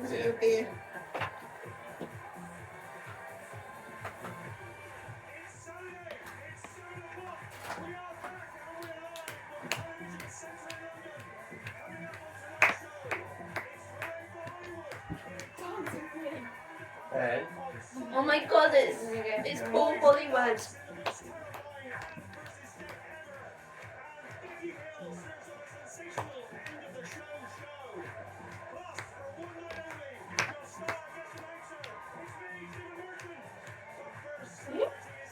Is it a beer? Oh my God, it's Paul Bollywood.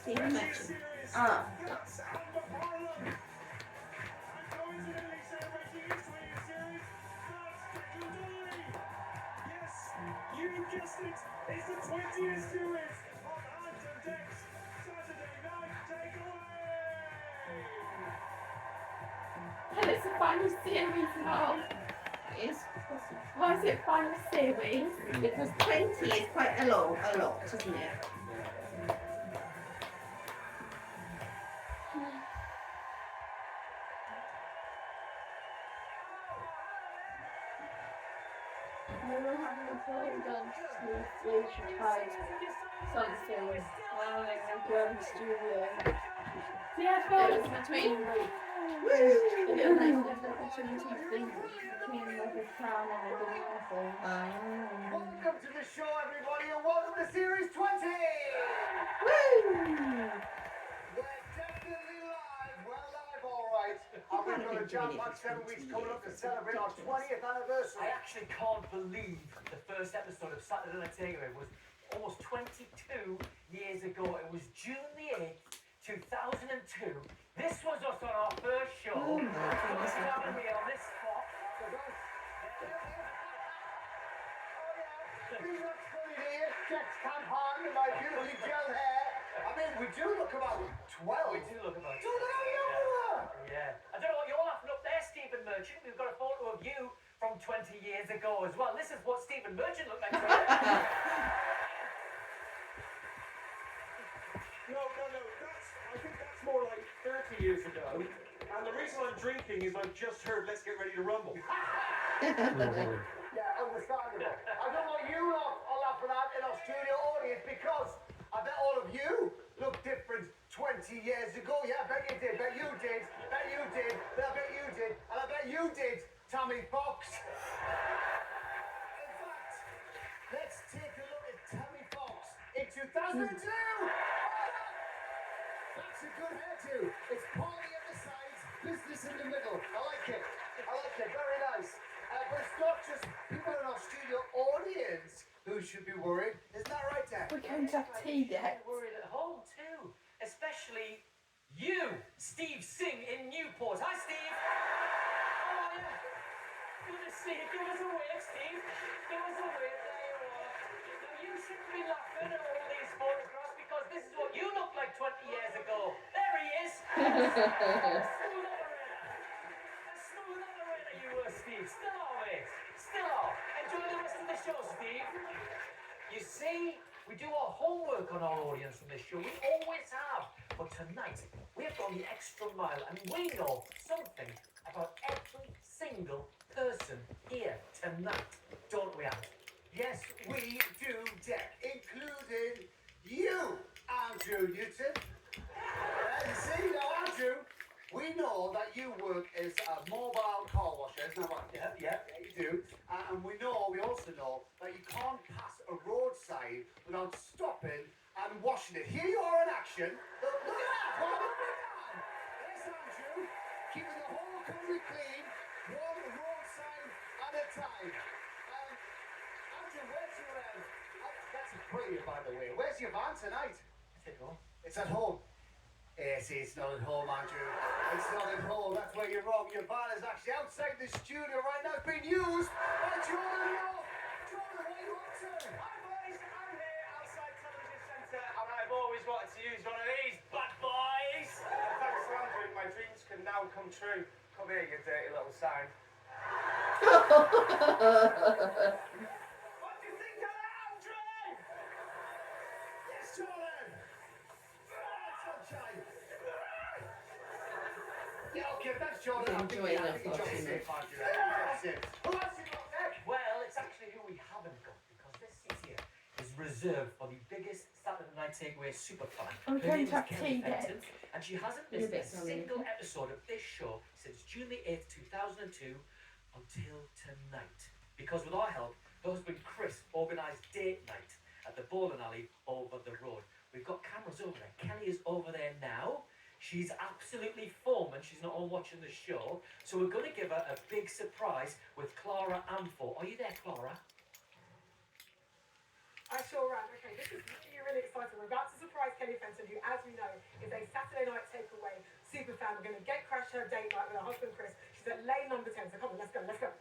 Stephen Merchant. Ah. You guessed it! It's the 20th series of Ant Dec Saturday Night Takeaway! And it's a final series now. It is. Why is it final series? Because 20 is quite a lot, isn't it? No one having a phone done to try something while in the drum studio. Yeah, It was between. It was like the opportunity thing between like a crown and a banana thing. Welcome to the show, everybody, and welcome to Series 20! Woo! We're definitely live. We're live, all right. And we've got a jam-packed 7 weeks coming up to celebrate our 20th anniversary. I actually can't believe the first episode of Saturday Night Takeaway was almost 22 years ago. It was June the 8th, 2002. This was us on our first show. Oh, my What's goodness. happening here on this spot? Peanuts funny here, Jack's camp on with my beautifully gel hair. I mean, we do look about 12. We do look about Do look how young we were. Yeah. I don't know what you're laughing up there, Stephen Merchant. We've got a photo of you from 20 years ago as well. This is what Stephen Merchant looked like. No, I think that's more like 30 years ago. And the reason I'm drinking is I've just heard Let's Get Ready to Rumble. Yeah, understandable. I don't know what you lot are laughing at in our studio audience because I bet all of you look different 20 years ago. Yeah, I bet you did. Bet you did. Bet you did. But I bet you did. And I bet you did, Tommy Fox. In fact, let's take a look at Tommy Fox in 2002. That's a good hairdo. It's party at the sides, business in the middle. I like it. I like it. Very nice. But it's not just people in our studio audience who should be worried. Isn't that right, Dad? We're going to have tea They're next. worried at home too. Especially you, Steve Singh in Newport. Hi, Steve. How are you? Good to see you. Give us a wave, Steve. Give us a wave. There you are. Now, you shouldn't be laughing at all these photographs because this is what you looked like 20 years ago. There he is. Smooth operator you were, Steve. Still are, mate. Still are. Enjoy the rest of the show, Steve. You see, we do our homework on our audience on this show. We always have. But tonight, we have gone the extra mile and we know something about every single person here tonight. Don't we, Ant? Yes, we do, Dec, including you, Andrew Newton. You see, now, Andrew, we know that you work as a mobile car washer, isn't that right? Yeah, you do. And we also know that you can't pass a road sign without stopping and washing it. Here you are in action. Look at that, what a man! There's Andrew, keeping the whole country clean, one road sign at a time. Andrew, where's your that's brilliant, by the way. Where's your van tonight? Is it wrong? It's at home. Yes, it's not at home, Andrew. It's not at home. That's where you're wrong. Your van is actually outside the studio right now. It's being used by Jordan York. Jordan, what are you up to? Hi boys, I'm here outside Television Centre and I've always wanted to use one of these bad boys. Thanks to Andrew, my dreams can now come true. Come here, you dirty little sign. What do you think of that, Andrew? Yes, Jordan. Sunshine. Yeah, okay, that's Jordan. Enjoy that, I think he dropped Martin. safe, Andrew. He dropped safe. Who else you got, Dec? Well, it's actually who we haven't reserved for the biggest Saturday Night Takeaway superfan. I'm Her going name to is have Kelly tea then. Fenton, and she hasn't You're a missed bit a sorry. single episode of this show since June the 8th, 2002 until tonight. Because with our help, her husband Chris organised date night at the bowling alley over the road. We've got cameras over there. Kelly is over there now. She's absolutely foaming. She's not on watching the show. So we're going to give her a big surprise with Clara Amfo. Are you there, Clara? I sure am. Okay, this is really exciting. We're about to surprise Kelly Fenton, who, as we know, is a Saturday Night Takeaway super fan. We're going to get crashed her date night with her husband Chris. She's at lane number 10, so come on, let's go, let's go.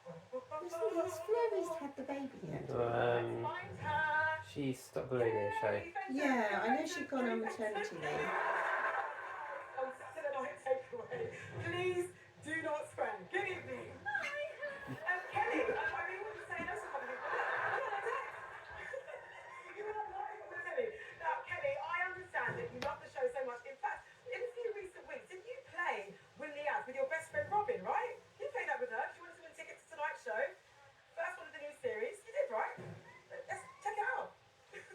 Has Florence had the baby yet? Find her. She stopped the radio show. Kelly Fenton. Yeah, I know she's gone on maternity leave. On Saturday Night Takeaway. Please do not swear. Good evening. Hi. Kelly, I really want to say hello to somebody. You are live on the telly. Now, Kelly, I understand that you love the show so much. In fact, in a few recent weeks, didn't you play Win the Ads with your best friend Robin, right? You played that with her. She wanted to win tickets to tonight's show. First one of the new series. You did, right? Let's check it out.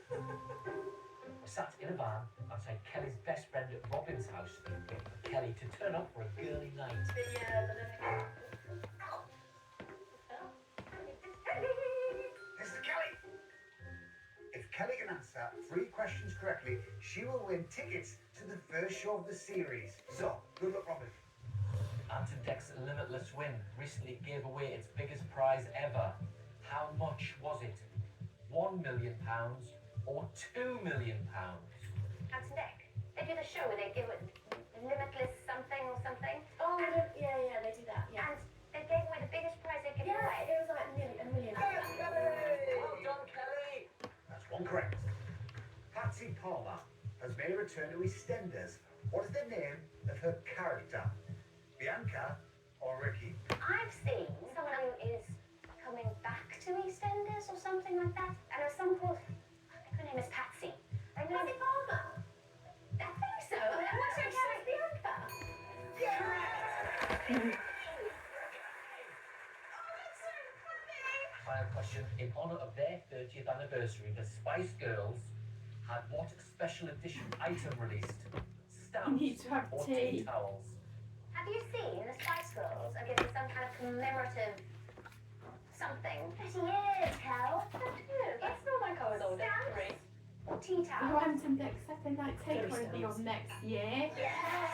We sat in a van outside Kelly's best friend at Robin's house, waiting for Kelly to turn up for a girly night. Mr. Kelly! If Kelly can answer 3 questions correctly, she will win tickets to the first show of the series. So, good luck, Robin. Ant Dec's Limitless Win recently gave away its biggest prize ever. How much was it? £1 million or £2 million? Ant Dec. They do the show where they give it limitless something or something. Oh, yeah, they do that, yeah. And they gave away the biggest prize they give away. It was like nearly $1 million. Well done, Kelly! That's 1 correct. Patsy Palmer has made a return to EastEnders. What is the name of her character? Bianca or Ricky? I've seen someone who is coming back to EastEnders or something like that. And there's someone called, I think her name is Patsy. Patsy Palmer? I think so. What's her character? Bianca? Final question. In honour of their 30th anniversary, the Spice Girls had what special edition item released? Stamps You need to have or tea. towels? Have you seen the Spice Girls are giving some kind of commemorative something? 30 years, Cal. It's not like I was older. Stamps or tea towels? Ant Dec Saturday Night Takeaway will be on next year. Yes.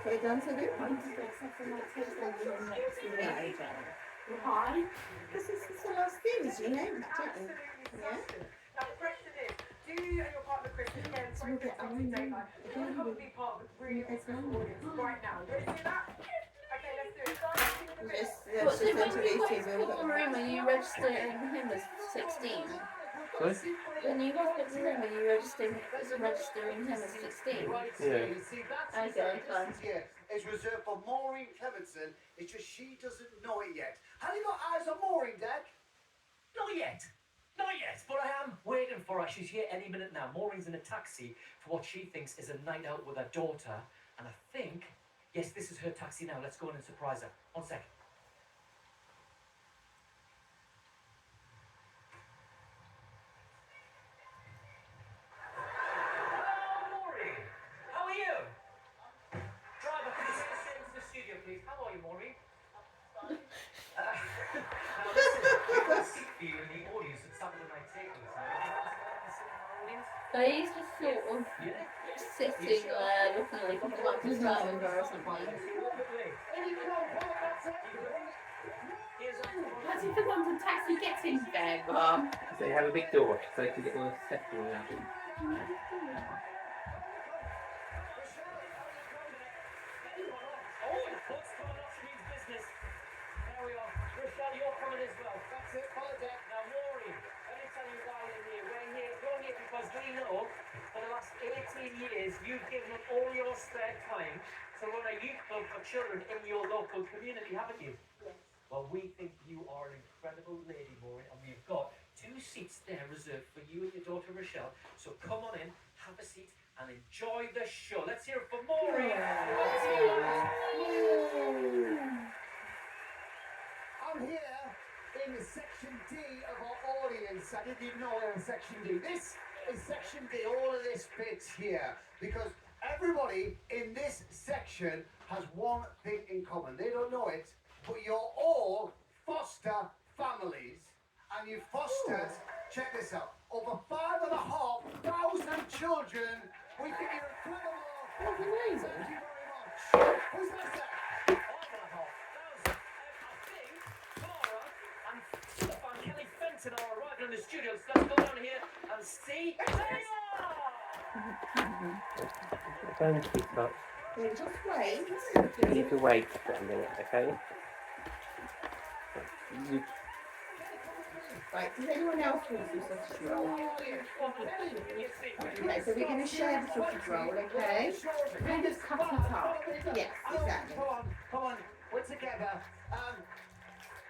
Put it down to the Ant Dec Saturday Night Takeaway will be on next year. Yeah, Why? because this is the last series, you know that, don't you? Absolutely Yeah. smashing. Now, the question is, do you and your partner Chris, again, So sorry we'll for get interrupting date on. night, do you want to be part of a really exclusive audience right now? You ready to do that? Okay, let's do it. Yes, What's she's it going when to you leave go to the room and you register him as 16? Sorry? When you go to the room and you registering him as 16? Yeah. You see, that's Okay, fine. here is reserved for Maureen Clementson. It's just she doesn't know it yet. Have you got eyes on Maureen, Dec? Not yet. Not yet, but I am waiting for her. She's here any minute now. Maureen's in a taxi for what she thinks is a night out with her daughter. And I think, yes, this is her taxi now. Let's go in and surprise her. 1 sec. Hello, Maureen. How are you? Driver, can you take us into the studio, please? How are you, Maureen? Now listen, we've got a seat for you in the audience at Saturday Night Takeaway. So you want to sit in the audience? So he's just sort of Yeah. sitting there looking like he's about to start over or something. How do you think on the taxi getting there, Mum? So they have a big door so they can get all the setting out. There we are. Rochelle, you're coming as well. That's it, follow Dec. Now, Maureen, let me tell you why you're here. You're here because we know for the last 18 years you've given up all your spare time to run a youth club for children in your local community, haven't you? Yes. Well, we think you are an incredible lady, Maureen, and we've got 2 seats there reserved for you and your daughter Rochelle. So come on in, have a seat, and enjoy the show. Let's hear it for Maureen. I'm here in in section D of our audience. I didn't even know we were in section D. This is section D, all of this bit here. Because everybody in this section has one thing in common. They don't know it, but you're all foster families. And you fostered, check this out, over 5,500 children. We think you're incredible. That's amazing. Thank you very much. Who's that say? 5,500. I think Clara and Stefan Kelly Fenton are arriving in the studio. So let's go down here and see. There you are! Don't keep up. We'll just wait. You need to wait for a minute, okay? You, Right, does anyone else want some sausage roll? Okay, so we're going to share the sausage roll, okay? And just cut it up. Yes, exactly. Come on, we're together.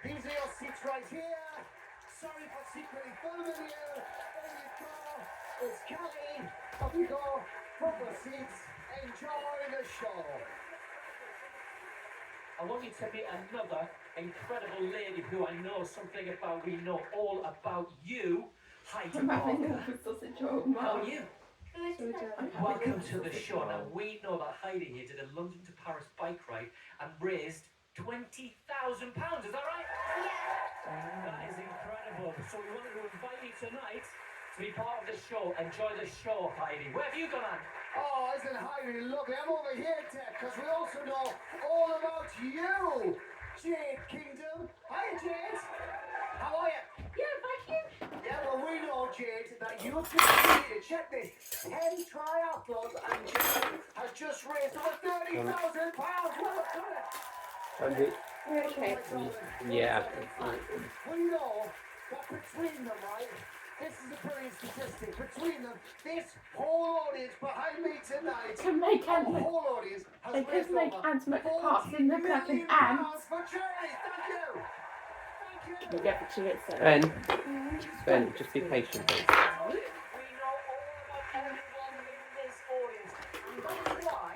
These are your seats right here. Sorry for secretly filming you. There you go. It's Kelly. Up you go. Front row seats. Enjoy the show. I want you to meet another incredible lady who I know something about. We know all about you, Heidi I'm having Parker. a sausage roll. How are you? Good. Welcome to the show. Now, we know that Heidi here did a London to Paris bike ride and raised £20,000. Is that right? That is incredible. So we wanted to invite you tonight to be part of the show. Enjoy the show, Heidi. Where have you gone, Anne? Oh, isn't Heidi lovely? I'm over here, Dec, because we also know all about you, Jade Kingdom. Hi, Jade. How are you? Yeah, thank you. Yeah, well, we know, Jade, that you have completed, check this, 10 triathlons, and Jade has just raised over £30,000. Well done. Okay. yeah. We know that between them, right? This is a brilliant statistic. Between them, this whole audience behind me tonight, Can make our ants, whole audience has they raised could make over ants make parts £40 in the like an million ant. for charity. Thank you. Thank you. You get the chance. Ben, just be patient, please. We know all about everyone in this audience. And that's why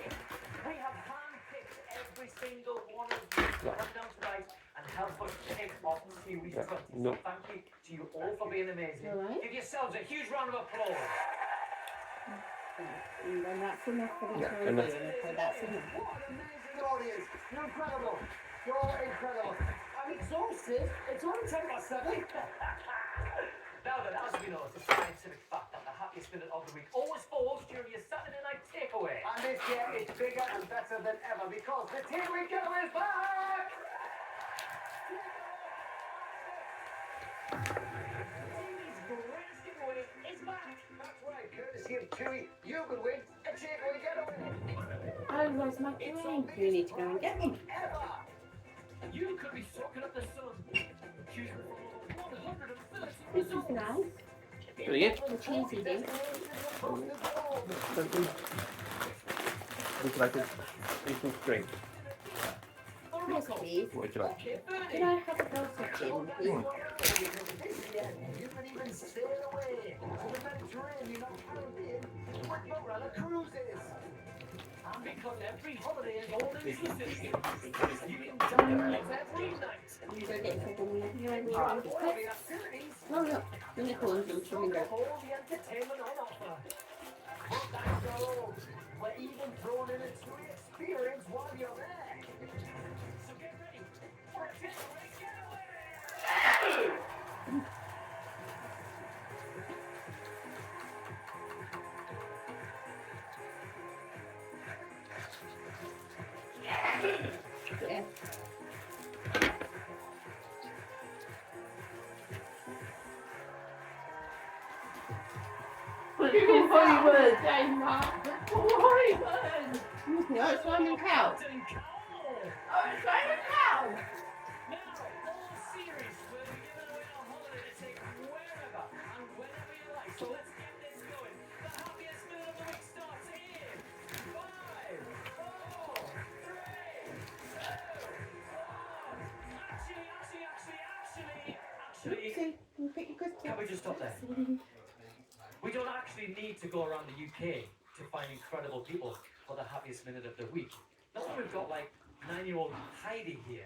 we have handpicked every single one of you to come down tonight and help us kick off Series 20. No. So thank you to you all for being amazing. All right. Give yourselves a huge round of applause. And then that's enough for the Yeah, time and being. that's- So that's enough. What an amazing audience. You're incredible. You're incredible. I'm exhausted. It's only 7:10. Now then, as we know, it's a scientific fact that the happiest minute of the week always falls during your Saturday night takeaway. And this year is bigger and better than ever because the Getaway is back! TV's greatest giveaway is back. That's right, courtesy of Chewy, you could win a Getaway. Oh, where's my drink? You need to go and get them. Ever! You could be soaking up the sun. Choosing from over 130 This is results. nice. Brilliant. The cheesy bit. Would you like a little drink? Yes, please. What would you like? Can I have a glass of gin, please? You can even sail away to the Mediterranean or Caribbean with Morella Cruises. And because every holiday is all inclusive, you can dine out every night. You go get something with you and try this. Oh, look. Unicorns and flamingos. All the entertainment on offer. So, we're even thrown in a TUI experience while you're there. So get ready for a Getaway Getaway! Yeah. Hollywood, Denmark. Hollywood. No, it's Simon Cowell. Captain Cowell! Oh, it's Simon Cowell. Now, all series where we're giving away our holiday to take wherever and whenever you like. So let's get this going. The happiest minute of the week starts in 5, 4, 3, 2, 1. Actually, You pick your good can we just stop there? We don't actually need to go around the UK to find incredible people for the happiest minute of the week. That's why we've got like 9-year-old Heidi here.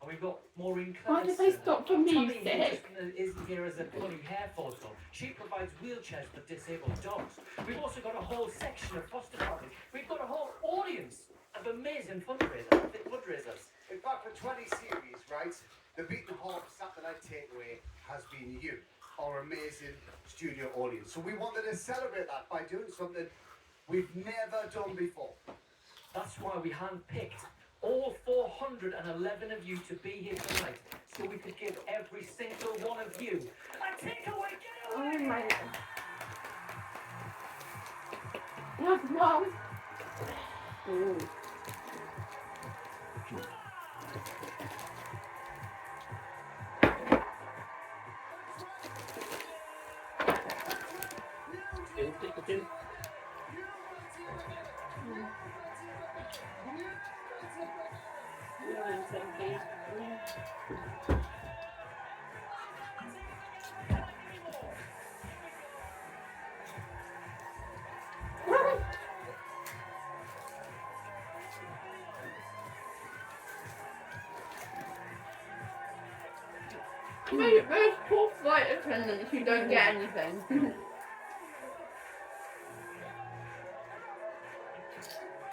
And we've got Maureen Why did they stop for Tommy music? isn't here as a funny hair photo. She provides wheelchairs for disabled dogs. We've also got a whole section of foster families. We've got a whole audience of amazing fundraisers. In fact, for 20 series, right, the beaten heart of Saturday Night Takeaway has been you, our amazing studio audience. So we wanted to celebrate that by doing something we've never done before. That's why we handpicked all 411 of you to be here tonight, so we could give every single one of you a takeaway getaway! Oh my god. That's Mom. Ooh. There's poor flight attendants who don't get anything.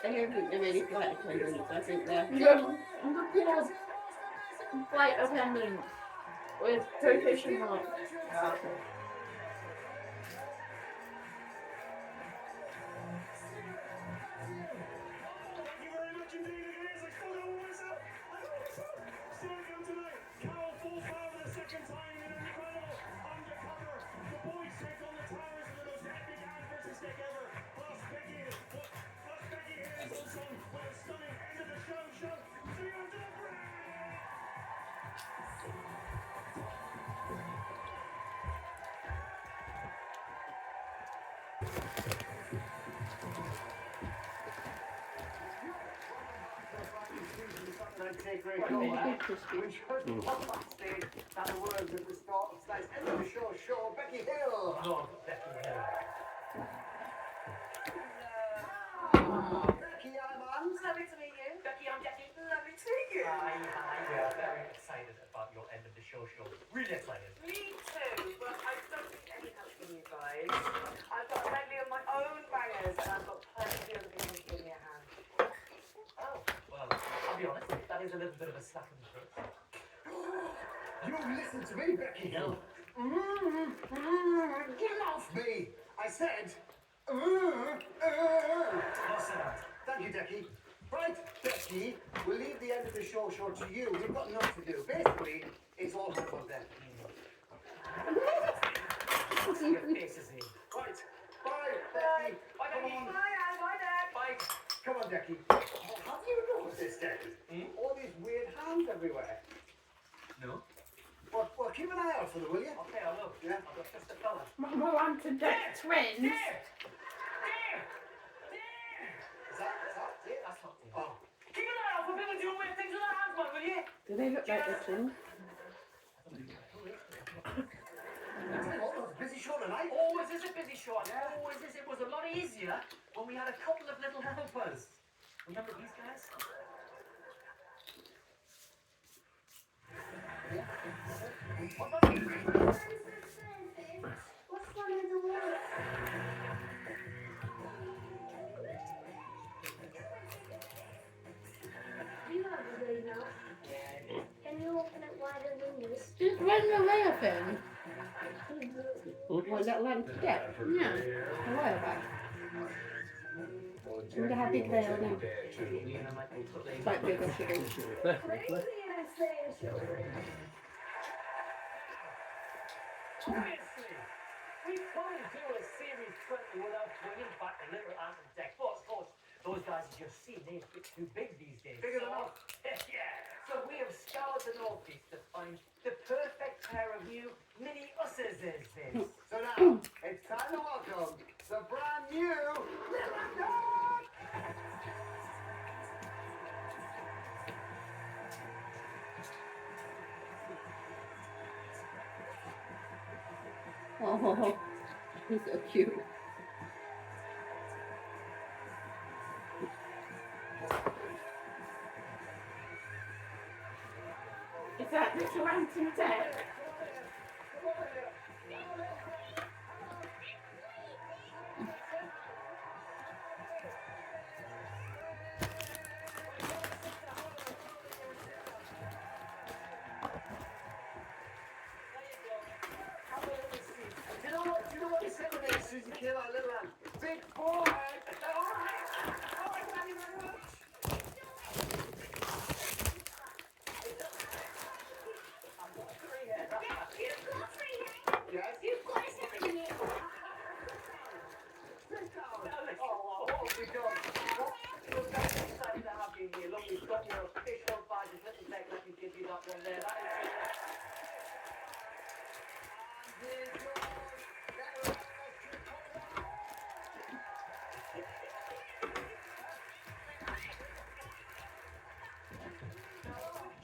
I don't think they're really flight attendants. I think they're. The poor flight attendants with quotation marks. Thank you very much indeed. It is. I still don't know myself. Starting tonight, Carol falls down for the second time in an incredible Undercover. The boys take on the towers in the most epic Ant versus Dec ever. Plus Becky Hill is also with a stunning end of the show. See you on Getaway. Take great call, eh? We just walked backstage and the words at the start of tonight's end of the show, Becky Hill. Oh, Becky Hill. Becky, I'm Ant. Lovely to meet you. Becky, I'm Becky. Lovely to meet you. Hi. We are very excited about your end of the show. Really excited. Me too, but I don't need any help from you guys. I've got a medley of my own bangers and I've got plenty of people to give me a hand. Oh, well, I'll be honest, that is a little bit of a slap in the face. You listen to me, Becky Hill. Get off me! I said. Thank you, Decky. Right, Becky, we'll leave the end of the show to you. We've got enough to do. Basically, it's all hands on deck. Your face is in. Right, bye, Becky. Bye, Come Becky. on. Bye, Anne. Bye, Dad. Bye. Come on, Decky. Oh, have you noticed this, Decky? All these weird hands everywhere. No? Well, keep an eye out for them, will you? Okay, I'll look. Yeah. I'll look just a fella. Mama Ant Dec twins. There! Is that it? That's not it. Oh. Keep an eye out for people doing weird things with their hands, man, will you? Do they look like the twins? Oh, it's a busy show tonight. Always is a busy show. Always is. It was a lot easier when we had a couple of little helpers. Remember these guys? What about you? What's one of the words? You have a way now. Can you open it wider than this? Just run the way up in. Was that Ant Dec? Yeah. A while back. I wonder how big they are now. Quite big, I think. Crazy, I say. Obviously, we couldn't do a series 20 without bringing back a little Ant Dec. But of course, those guys you just see, they're a bit too big these days. Bigger than us. Yeah. So we have scoured the Northeast to find the perfect pair of new mini usses. So now, it's time to welcome the brand new Little Dog! Oh, he's so cute. Is that little Ant Dec? Do you know what he said to me as soon as he came out, little man? Big boy! Alright! Alright, thank you very much! Yes? You've got a 7 in it. Sit down! Oh, what have we done? We're very excited to have you here. Look, we've got your official badge. Little Dec, let me give you that one there. That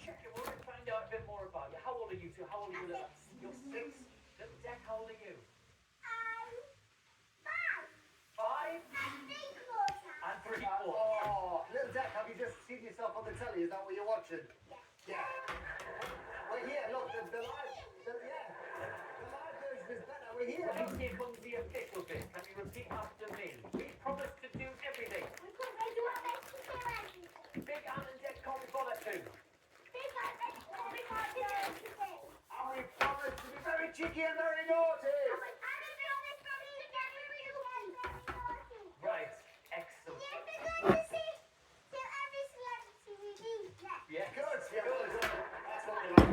check it. We're going to find out a bit more about you. How old are you two? How old are you? You're 6. Little Dec, how old are you? 5? And 3/4. Oh, little Dec, have you just seen yourself on the telly? Is that what you're watching? Yeah. We're here, look, the live version is better. We're here. Right, here comes the official bit. Can you repeat after me? We promise to do everything. Big Ant Dec can't be bothered to. And we promise to be very cheeky and very naughty. Right, excellent. Yeah, Good, good. That's what we like.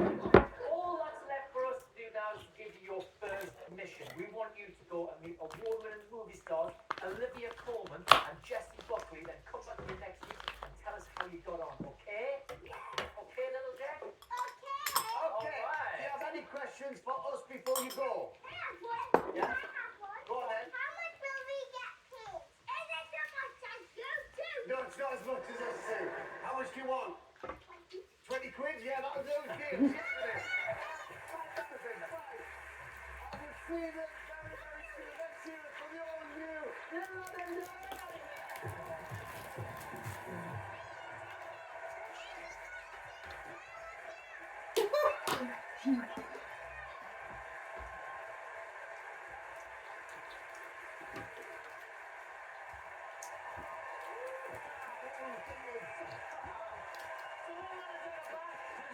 all that's left for us to do now is to give you your first mission. We want you to go and meet award-winning movie stars Olivia Colman and Jessie Buckley. Then come back to me next week and tell us how you got on, okay? Okay, little Dec? Okay. Do you have any questions for us before you go? Yeah? Go on then. No, it's not as much as us two. How much do you want? 20 quid? Yeah, that'll do. Cheers. Cheers for this. I will see them very, very soon. Let's hear it from the all new.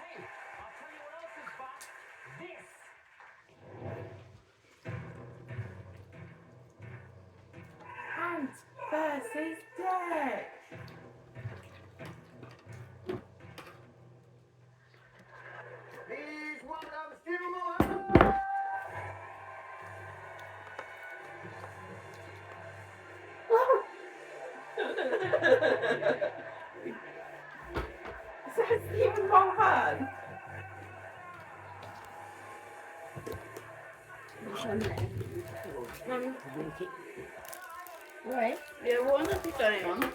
Hey, I'll tell you what else is back. This. Ant versus Dec. Please welcome Stephen Moore. Is that Stephen Mulhern? Right. Yeah, what is going on?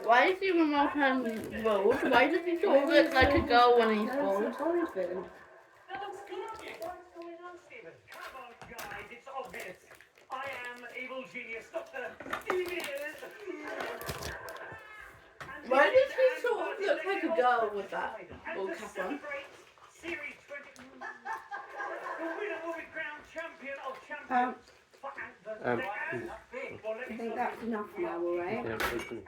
Why is Stephen Mulhern bald? Why does he sort of look like a girl when he's bald? That looks good on you. What's going on, Stephen? Come on, guys, it's obvious. I am evil genius, Dr. Stevens. Why does he sort of look like a girl with that bald cap on? Series 20. The winner will be crowned champion of champions for Ant Dec. I think that's enough now, alright? Yeah, we can,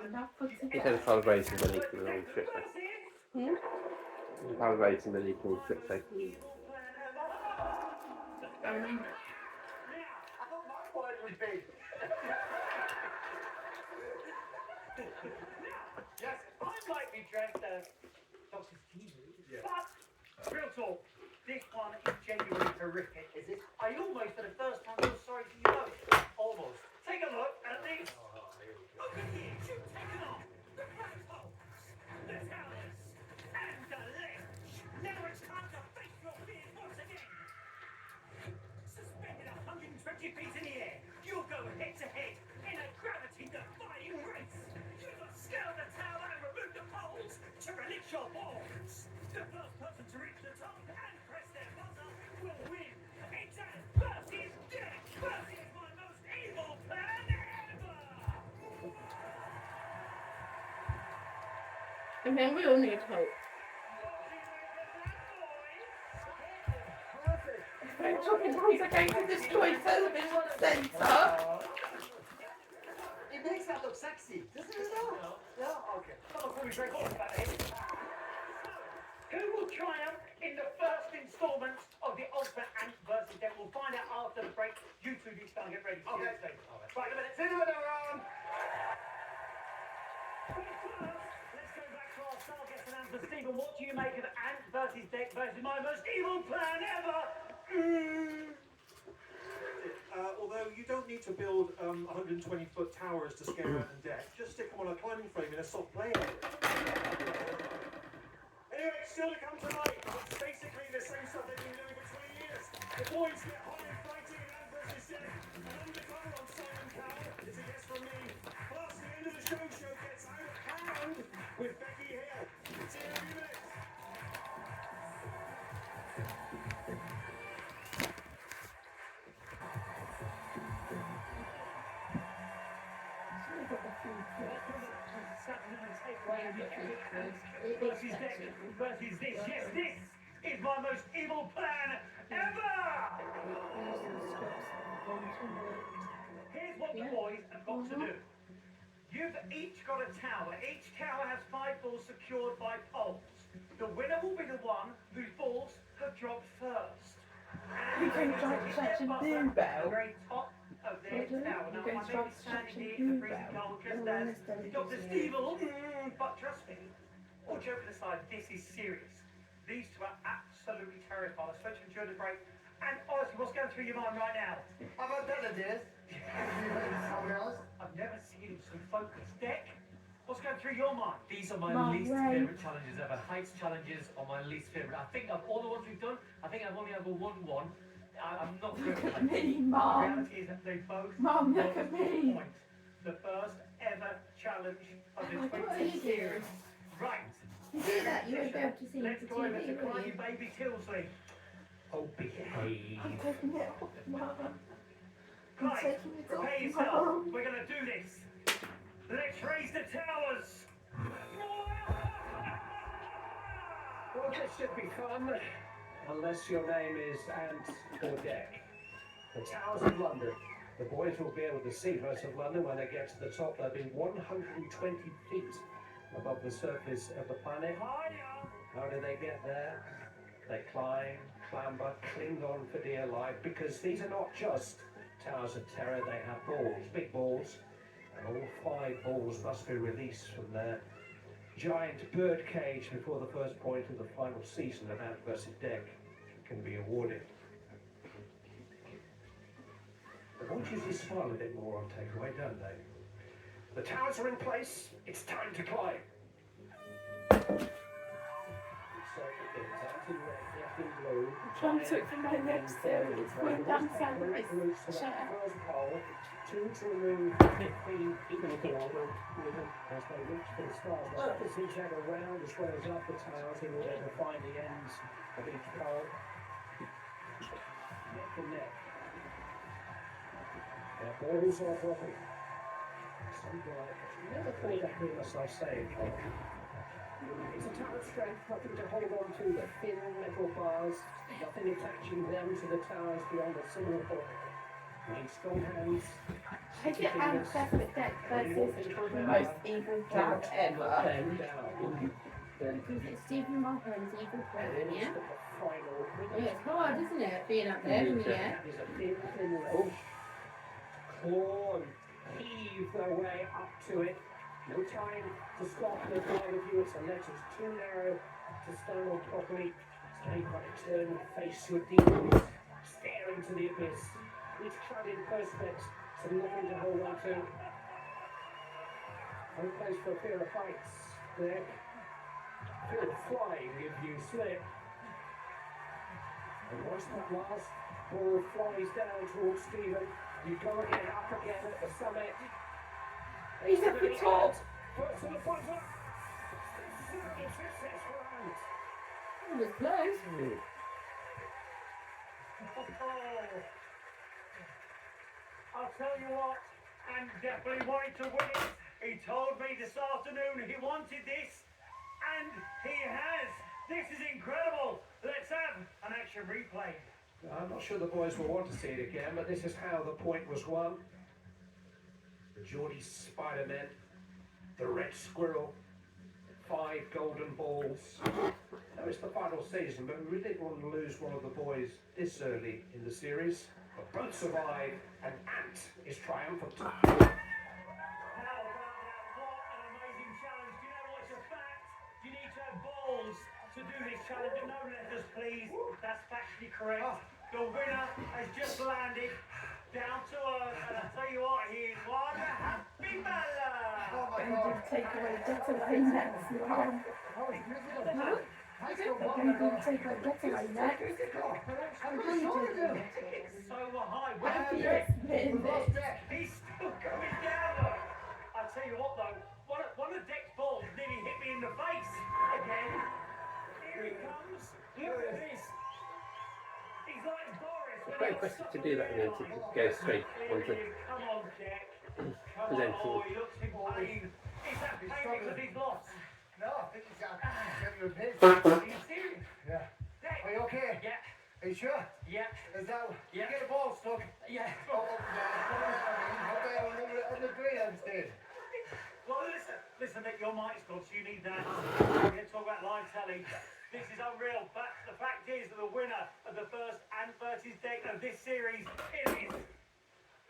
Enough for he today. said if I was racing, then he can all trip there. Hmm? If I was racing, then he can all trip there. I thought my word was big. Yes. I might be dressed as Dr. Stevens, but real talk, this one is genuinely horrific. Is it? I almost, for the first time, feel sorry for you both. Almost. Take a look at this. Look at here, you've taken off the black holes, the talents, and the ledge. Now it's time to face your fears once again. Suspended 120 feet in the air, you'll go head to head in a gravity-defying race. You must scale the tower and remove the poles to release your balls. The first person to reach the top and press their buzzer will win. It's Ant versus Dec versus my most evil plan ever. I think we all need hope. Dropping boys are going to destroy television centre. It makes that look sexy, doesn't it? Yeah, okay. Come on, Corey, break off about it. Who will triumph in the first instalment of the Ultimate Ant versus Dec? We'll find out after the break. You two need to start and get ready. Okay. Right, a minute. See you later on. Let's go back to our star guest and answer. Stephen, what do you make of Ant versus Dec versus my most evil plan ever? Although you don't need to build 120-foot towers to scare Ant and Dec, just stick them on a climbing frame in a soft play area. Anyway, still to come tonight. It's basically the same stuff they've been doing for 20 years. The boys get high and fighting in Ant versus Dec. And Undercover on Simon Cowell is a guest from me. Plus, the end of the show gets out of hand with Becky Hill. See you in a few minutes. Versus Dec versus this. Yes, this is my most evil plan ever! Here's what the boys have got to do. You've each got a tower. Each tower has 5 balls secured by poles. The winner will be the one whose balls have dropped first. You can drop such a blue At the bell. very top of their tower. Now, You can I may drop be standing such a here in the blue freezing bell. cold just No one as is done it Dr. yet. Steve will, but trust me, all joking aside, this is serious. These two are absolutely terrified. I spoke to them during the break, and honestly, what's going through your mind right now? How about better days? I've never seen him so focused. Dec, what's going through your mind? These are my Mum, least right. favourite challenges ever. Heights challenges are my least favourite. I think of all the ones we've done, I think I've only ever won one. I'm not good Look at at me, The Mum. reality is that they both Mum, look won at me. point. The first ever challenge of the Oh, what are 20 you series. doing? Right. You do that, you won't be able to see Let's the go over to TV, will Cry you? Baby Tilsley. Oh, behave. I'm taking it off, Mum. I'm Right, taking it off, prepare yourself. Mum. We're going to do this. Let's raise the towers. Well, this should be fun, unless your name is Ant or Dec. The Towers of London. The boys will be able to see most of London when they get to the top. They'll be 120 feet above the surface of the planet. How do they get there? They climb, clamber, cling on for dear life, because these are not just towers of terror. They have balls, big balls, and all 5 balls must be released from their giant bird cage before the first point of the final season of Ant vs Dec can be awarded. The boys usually smile a bit more on takeaway, don't they? The towers are in place. It's time to climb. So it is Ant in red, Dec in blue. Trying to look for my next series. When I'm Great routes to Shut that up. first pole. 2 to remove 15 people looking on them as they reach for the stars. They have to zigzag around as well as up the towers in order to find the ends of each pole. Neck and neck. Their balls are dropping. So bright. Never thought that could, as I say. It's a tower of strength, nothing to hold on to but thin metal bars, nothing attaching them to the towers beyond a single point. Need strong hands. I get Ant vs Dec versus the most evil plan ever. Them down. Because it's Stephen Mulholland's evil And plan, then it's yeah? the final. Yeah, it's hard, isn't it, being up there in the air? That is a thin, thin rope. Claw and heave their way up to it. No time to stop the drive of you. It's a letter too narrow to stand on properly. So you've got to turn and face your demons. Stare into the abyss. Each clad in perspex, so nothing to hold on to. No place for fear of heights. There. Fear of flying if you slip. And once that last ball flies down towards Stephen, you go again, up again at the summit. He's at the top. First to the buzzer. Success for Ant. It was close. I'll tell you what, Ant definitely wanted to win it. He told me this afternoon he wanted this, and he has. This is incredible. Let's have an action replay. I'm not sure the boys will want to see it again, but this is how the point was won. The Geordie Spider-Men, the Red Squirrel, 5 golden balls. Now it's the final season, but we really didn't want to lose one of the boys this early in the series. But both survived, and Ant is triumphant. How about that? What an amazing challenge. Do you know what's a fact? You need to have balls to do this challenge. And no letters, please. That's factually correct. The winner has just landed down to earth. And I tell you what, he is one happy fella. Oh my Going God. to take away Getaway next round. How is this? They're going to take away Getaway next. It's so high. Happy Where's it's been We've lost Dec. He's still going down though. I tell you what though, one of Dec's balls nearly hit me in the face again. Here he comes. Look at this. He's like Boris. It's quite impressive to do that and then to go straight onto Come on, Dec. Come on. presenting. Oh, he looks in pain. Is that pain because he's lost? No, I think he's getting your pace. Are you serious? Yeah. Dec. Are you okay? Yeah. Are you sure? Yeah. Is that? Yeah. You get a ball stuck. Yeah. Oh, up there on the green instead. Well, listen, Nick, your mic's good, so you need that. We're going to talk about live telly. This is unreal, but the fact is that the winner of the first Ant versus Dec of this series is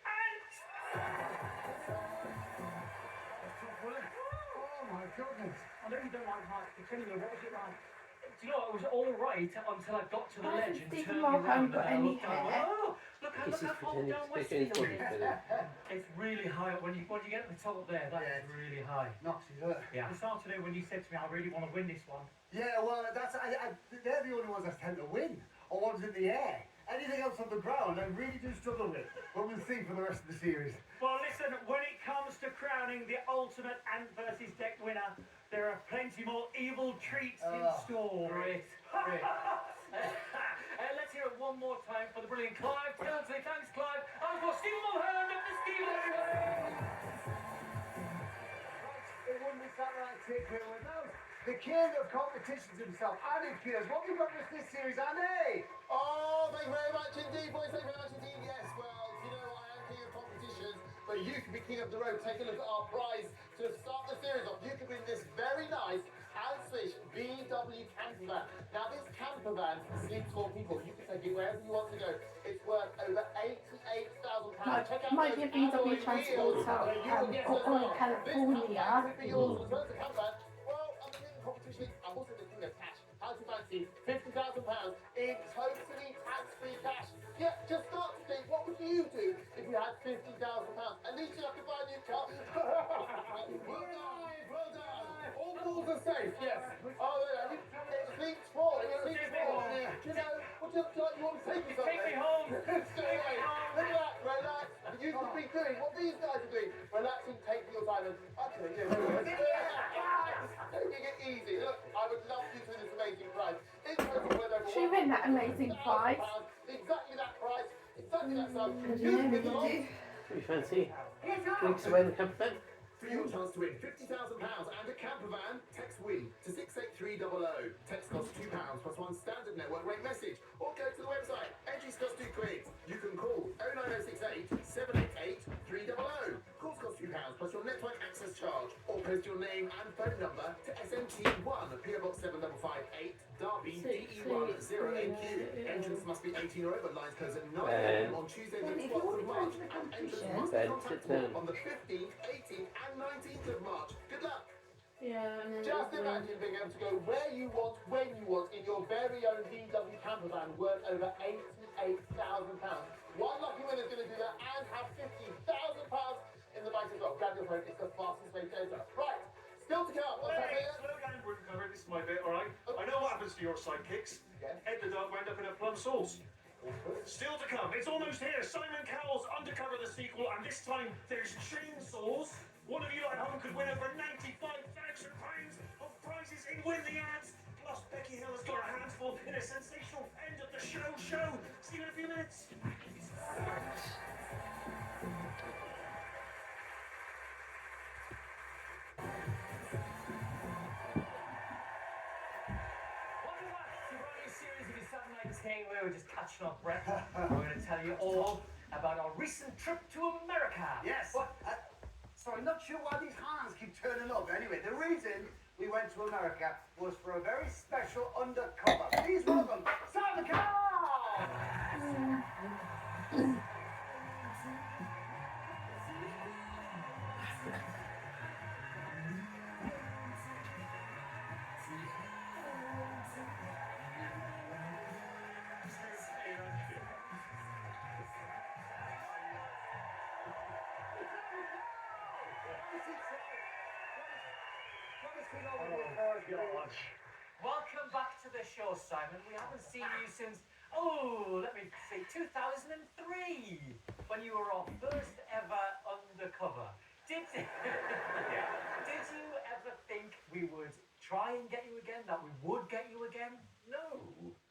Ant! Oh my goodness. I know you don't like heights, but anyway, what was it like? Do you know, it was all right until I got to the Why ledge does and Stephen turned Mark around and got I any looked down and went, hair? oh, look This is how far pretending down to west take it any is. It's really high. When you get to the top there, that is really high. Knocks you up. Yeah. This afternoon when you said to me, I really want to win this one. Yeah, well, they're the only ones that tend to win, or ones in the air. Anything else on the ground, I really do struggle with. But we'll see for the rest of the series. Well, listen, when it comes to crowning the ultimate Ant versus Dec winner, there are plenty more evil treats in store. Great. Let's hear it one more time for the brilliant Clive. Say thanks, Clive. And for Stephen Mulhern of the Steelers. It wouldn't be something like take it without the king of competitions himself, Andy Pierce. What have we got this series, Andy? Oh, thank you very much indeed, boys. Thank you very much indeed. Yes, well, you know, I am king of competitions, but you can be king of the road. Take a look at our prize to start the series off. You can win this very nice hand-switch VW camper van. Now, this camper van sleeps 4 people. You can take it wherever you want to go. It's worth over £88,000. Check out Might those be a VW alloy transport wheels. out You will get or those in out. California. This camper van could be yours. In terms of camper van, well, I'm the king of competitions. I'm also the king of cash. How do you fancy £50,000 in totally tax-free cash? Yeah, just start to think, what would you do if you had £50,000? At least you have to buy a new car. Well done. All balls are safe, yes. Oh, yeah, it sleeps full. It sleeps full. You know, what do you want to take me somewhere? Take me home. Stay away. Look at that, relax. You should be doing what these guys are doing. Relaxing, taking your time and taking it easy. Look, I would love you to win this amazing prize. In total, worth over She win that amazing prize. Exactly that price. Exactly that sum. Because You you can know win the lot. you What do you fancy? Weeks away in the camper van? For your chance to win £50,000 and a camper van, text WE to 68300. Text costs £2 plus one standard network rate message. Or go to the website. Entries cost £2. You can call 09068 788 300. Calls cost £2 plus your network access charge. Or post your name and phone number to SMT1, PO Box 7558, Derby, DE1 0NQ. Entrance must be 18 or over. Lines close at 9 a.m. on Tuesday the 12th of March. And entrance must be contactable on the 15th, 18th and 19th of March. Good luck. Yeah. Just imagine being able to go where you want, when you want, in your very own VW camper van worth over £88,000. One lucky winner is going to do that and have £50,000 in the bank as well. Grab your phone, it's the fastest way to enter. Right, still to come. What's that here? Slow down, Undercover. This is my bit, all right? I know what happens to your sidekicks. Yeah. Ed the dog wound up in a plum sauce. Still to come. It's almost here. Simon Cowell's Undercover the sequel, and this time there's chainsaws. One of you at home could win over £95,000 of prizes in Win the Ads. Plus, Becky Hill has got her hands full in a sensational end of the show. See you in a few minutes. Welcome back to a brand new series of Saturday night king, we were just catching our breath. We're going to tell you all about our recent trip to America. Yes. But, sorry, not sure why these hands keep turning up. Anyway, the reason we went to America was for a very special undercover. Please welcome Simon Cowell! Welcome back to the show, Simon. We haven't seen you since, let me see, 2003, when you were our first ever undercover. Did you ever think we would try and get you again, that we would get you again? No,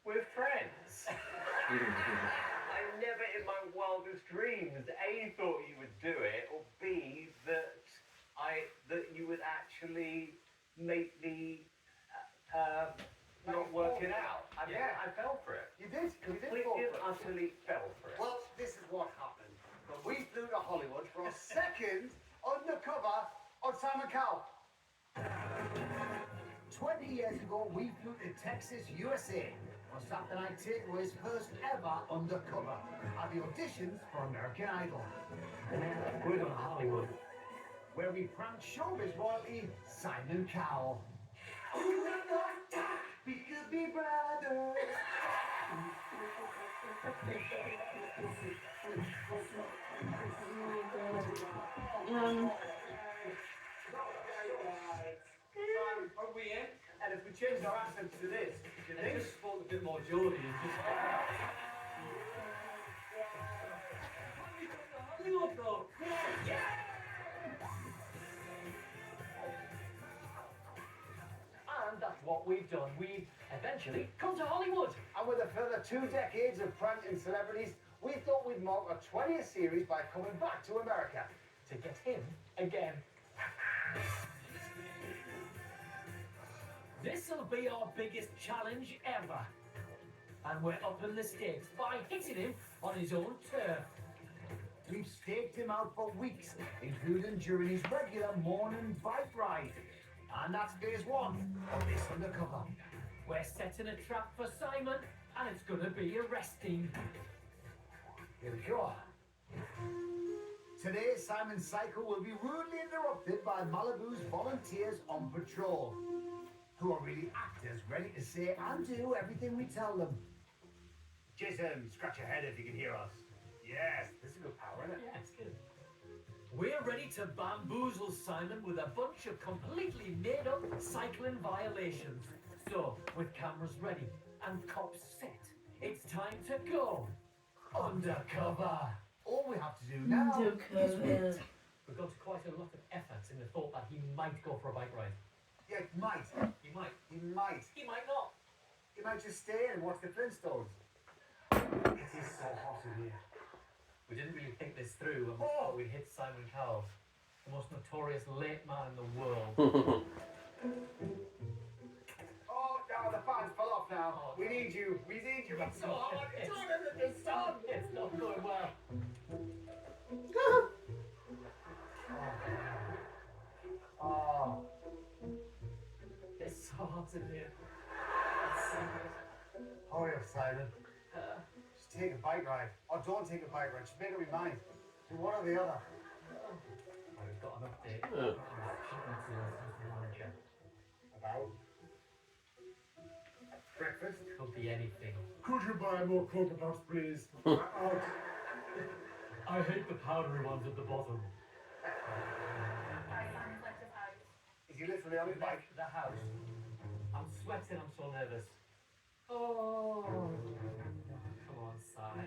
we're friends. I never in my wildest dreams A, thought you would do it, or B, that you would actually make me not work it out. I mean, I fell for it. You did? Completely and utterly fell for it. Well, this is what happened. We flew to Hollywood for our second undercover on Simon Cowell. 20 years ago, we flew to Texas, USA for Saturday Night Takeaway's first ever undercover at the auditions for American Idol. We're going to Hollywood. Where we pranked showbiz royalty Simon Cowell. We could be brothers. Are we in? And if we change our accents to this, do you think? Just spoke a bit more Geordie and just... Hollywood, though! Yeah! And that's what we've done. We've eventually come to Hollywood. And with a further 2 decades of pranking celebrities, we thought we'd mark our 20th series by coming back to America To get him again. This'll be our biggest challenge ever. And we're upping the stakes by hitting him on his own turf. We've staked him out for weeks, including during his regular morning bike ride. And that's phase 1 of this undercover. We're setting a trap for Simon, and it's gonna be arresting. Here we go. Today, Simon's cycle will be rudely interrupted by Malibu's volunteers on patrol, who are really actors ready to say and do everything we tell them. Jason, scratch your head if you can hear us. Yes, this is good power, isn't it? Yeah, it's good. We're ready to bamboozle Simon with a bunch of completely made-up cycling violations. So, with cameras ready and cops set, it's time to go undercover. All we have to do now is wait. We've got quite a lot of effort in the thought that he might go for a bike ride. Yeah, he might. He might. He might. He might not. He might just stay and watch the Flintstones. It is so hot in here. We didn't really think this through when we thought we'd hit Simon Cowell, the most notorious late man in the world. Oh, no, the fans fell off now. Oh, we need you. We need you. It's so hot. It's hotter than the sun. It's not going well. Oh. It's so hot in here. Hurry up, Simon. Just take a bike ride. Or don't take a bike ride. Just make up your mind. Do one or the other. We've got an update. About? Breakfast? Could be anything. Could you buy more Cocoa Puffs, please? Out. I hate the powdery ones at the bottom. Is he literally on his bike? The house. I'm sweating, I'm so nervous. Oh. Come on, Si.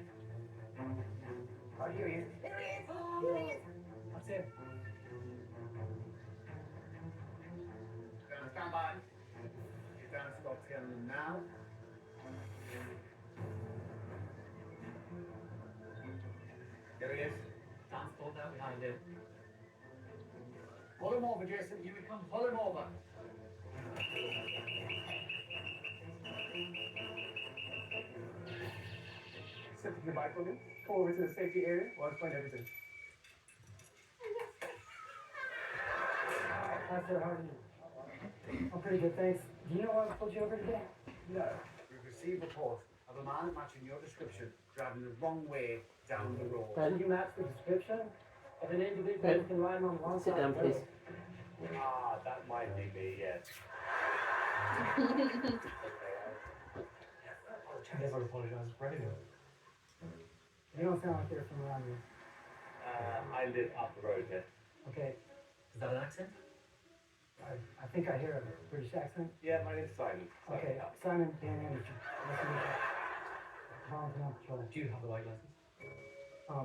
Oh, here he is. Here he is. Here he is. That's him. Gonna stand by. Get down to stop him now. There he is. Dan's pulled out behind him. Pull him over, Jason. Here he comes. Pull him over. your bike for me? Come over to the safety area. We'll explain everything. Hi, sir. How are you? I'm pretty good, thanks. Do you know why I pulled you over today? No. We've received reports of a man matching your description driving the wrong way down the road. Can you match the description of an individual who can ride on one Sit side down, of the road? please. Ah, that might be me, yes. Never apologise for anything. You don't sound like you're from around here. I live up the road here. Okay, Is that an accent? I think I hear a British accent. Yeah, my name's Simon. Okay, Simon, Dan Anderson. Nice to meet you. Volunteer patrol. Do you have the bike license?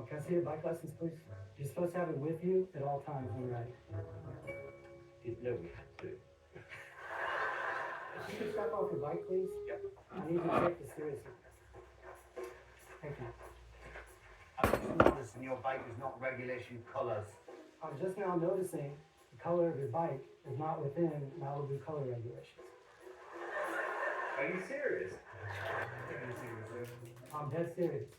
Can I see your bike license, please? You're supposed to have it with you at all times when you're riding. Didn't know we had to. Can you step off your bike, please? Yep. I need you to take this seriously. Thank you. I was noticing your bike is not regulation colours. I'm just now noticing the color of your bike is not within Malibu color regulations. Are you serious? I'm dead serious.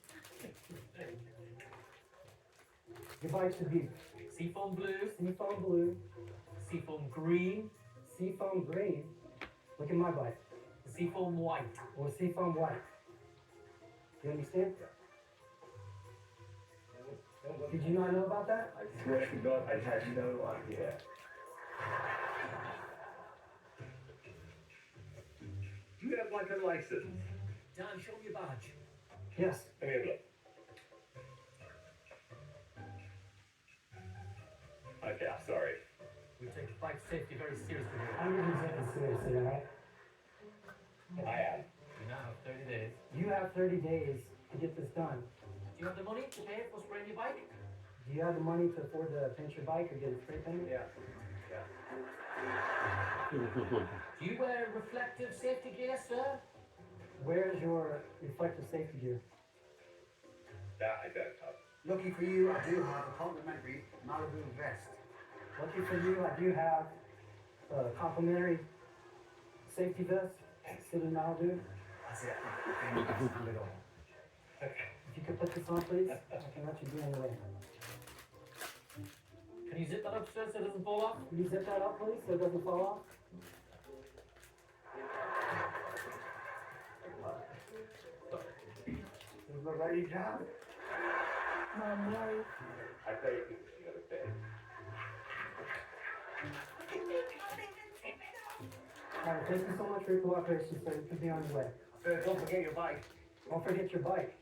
Your bike should be Seafoam blue, seafoam blue, seafoam green, seafoam green. Look at my bike. seafoam white. Or seafoam white. You understand? Did you not know about that? I swear to God, I had no idea. Do you have like a license? Dan, show me your badge. Yes. Let me have a look. Okay, I'm sorry. We take bike safety very seriously here. I'm going to take this seriously, alright? I am. You now have 30 days. You have 30 days to get this done. Do you have the money to pay for spraying your bike? Do you have the money to afford to paint your bike or get it spray painted? Yeah. Do you wear reflective safety gear, sir? Where's your reflective safety gear? That I don't have. Lucky for you, I do have a complimentary Malibu vest. Lucky for you, I do have a complimentary safety vest. City Malibu. That's it. Hand it on. If you could put this on, please, I can let you be on your way. Can you zip that up, sir, so it doesn't fall off? Can you zip that up, please, so it doesn't fall off? This is my ready job. No. I tell you, the other day. Alright, thank you so much for your cooperation, sir. You can be on your way. Sir, don't forget your bike. Don't forget your bike.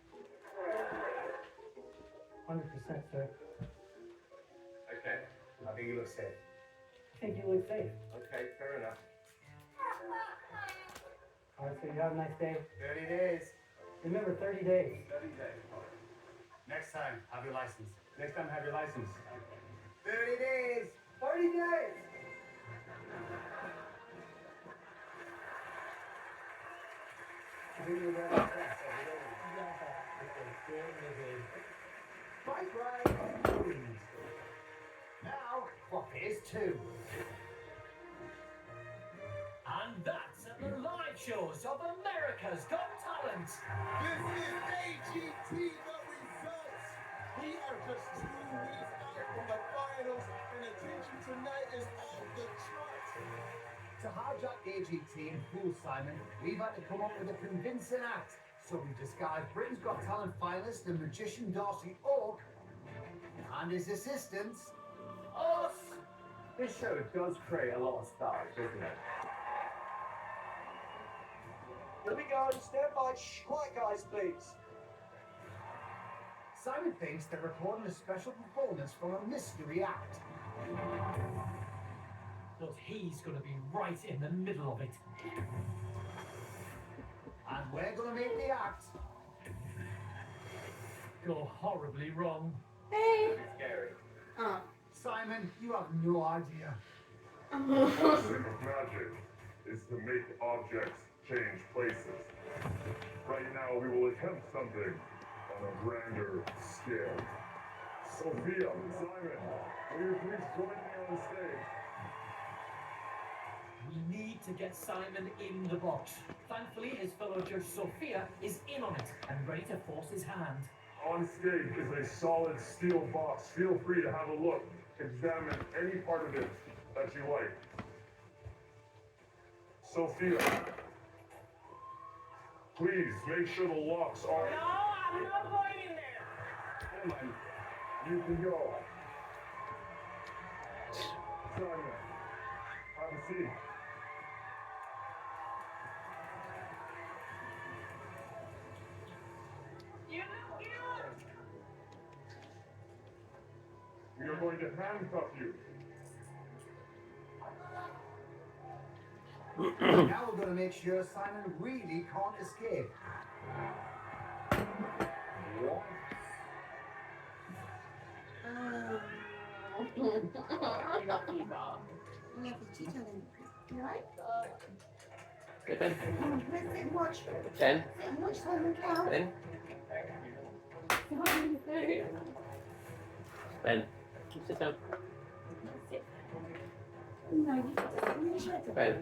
100%, sir. Okay. I think you look safe. I think you look safe. Okay, fair enough. Alright, so you have a nice day. 30 days. Remember, 30 days. 30 days. Next time, have your license. Next time, have your license. 30 days. 30 days! Bike ride. Now, what is two? And that's at the live shows of America's Got Talent. This is AGT, the results. We are just 2 weeks out from the finals, and attention tonight is off the charts. To hijack AGT and fool Simon, we've had to come up with a convincing act. So we've disguised Britain's Got Talent finalist and magician Darcy Oak and his assistants, us. This show does create a lot of stars, doesn't it? Here we go. Stand by. Shh. Quiet, guys, please. Simon thinks they're recording a special performance from a mystery act. But he's going to be right in the middle of it. And we're gonna make the act. Go horribly wrong. Hey. Scary. Oh. Simon, you have no idea. The concept of magic is to make objects change places. Right now, we will attempt something on a grander scale. Sophia, Simon, will you please join me on stage? We need to get Simon in the box. Thankfully, his fellow judge Sophia is in on it and ready to force his hand. On stage is a solid steel box. Feel free to have a look. Examine any part of it that you like. Sophia, please make sure the locks are... No, I'm not going in there. Come on. You can go. Simon, have a seat. You look cute. We are going to handcuff you. Now we're going to make sure Simon really can't escape. What? Lucky Bob. Yeah, but she's telling. Right? Okay, Ben. Let's sit and watch. Ben. Sit and watch Simon Cowell. Ben. Ben. Sit down. No, you've got to sit in the shed. Ben.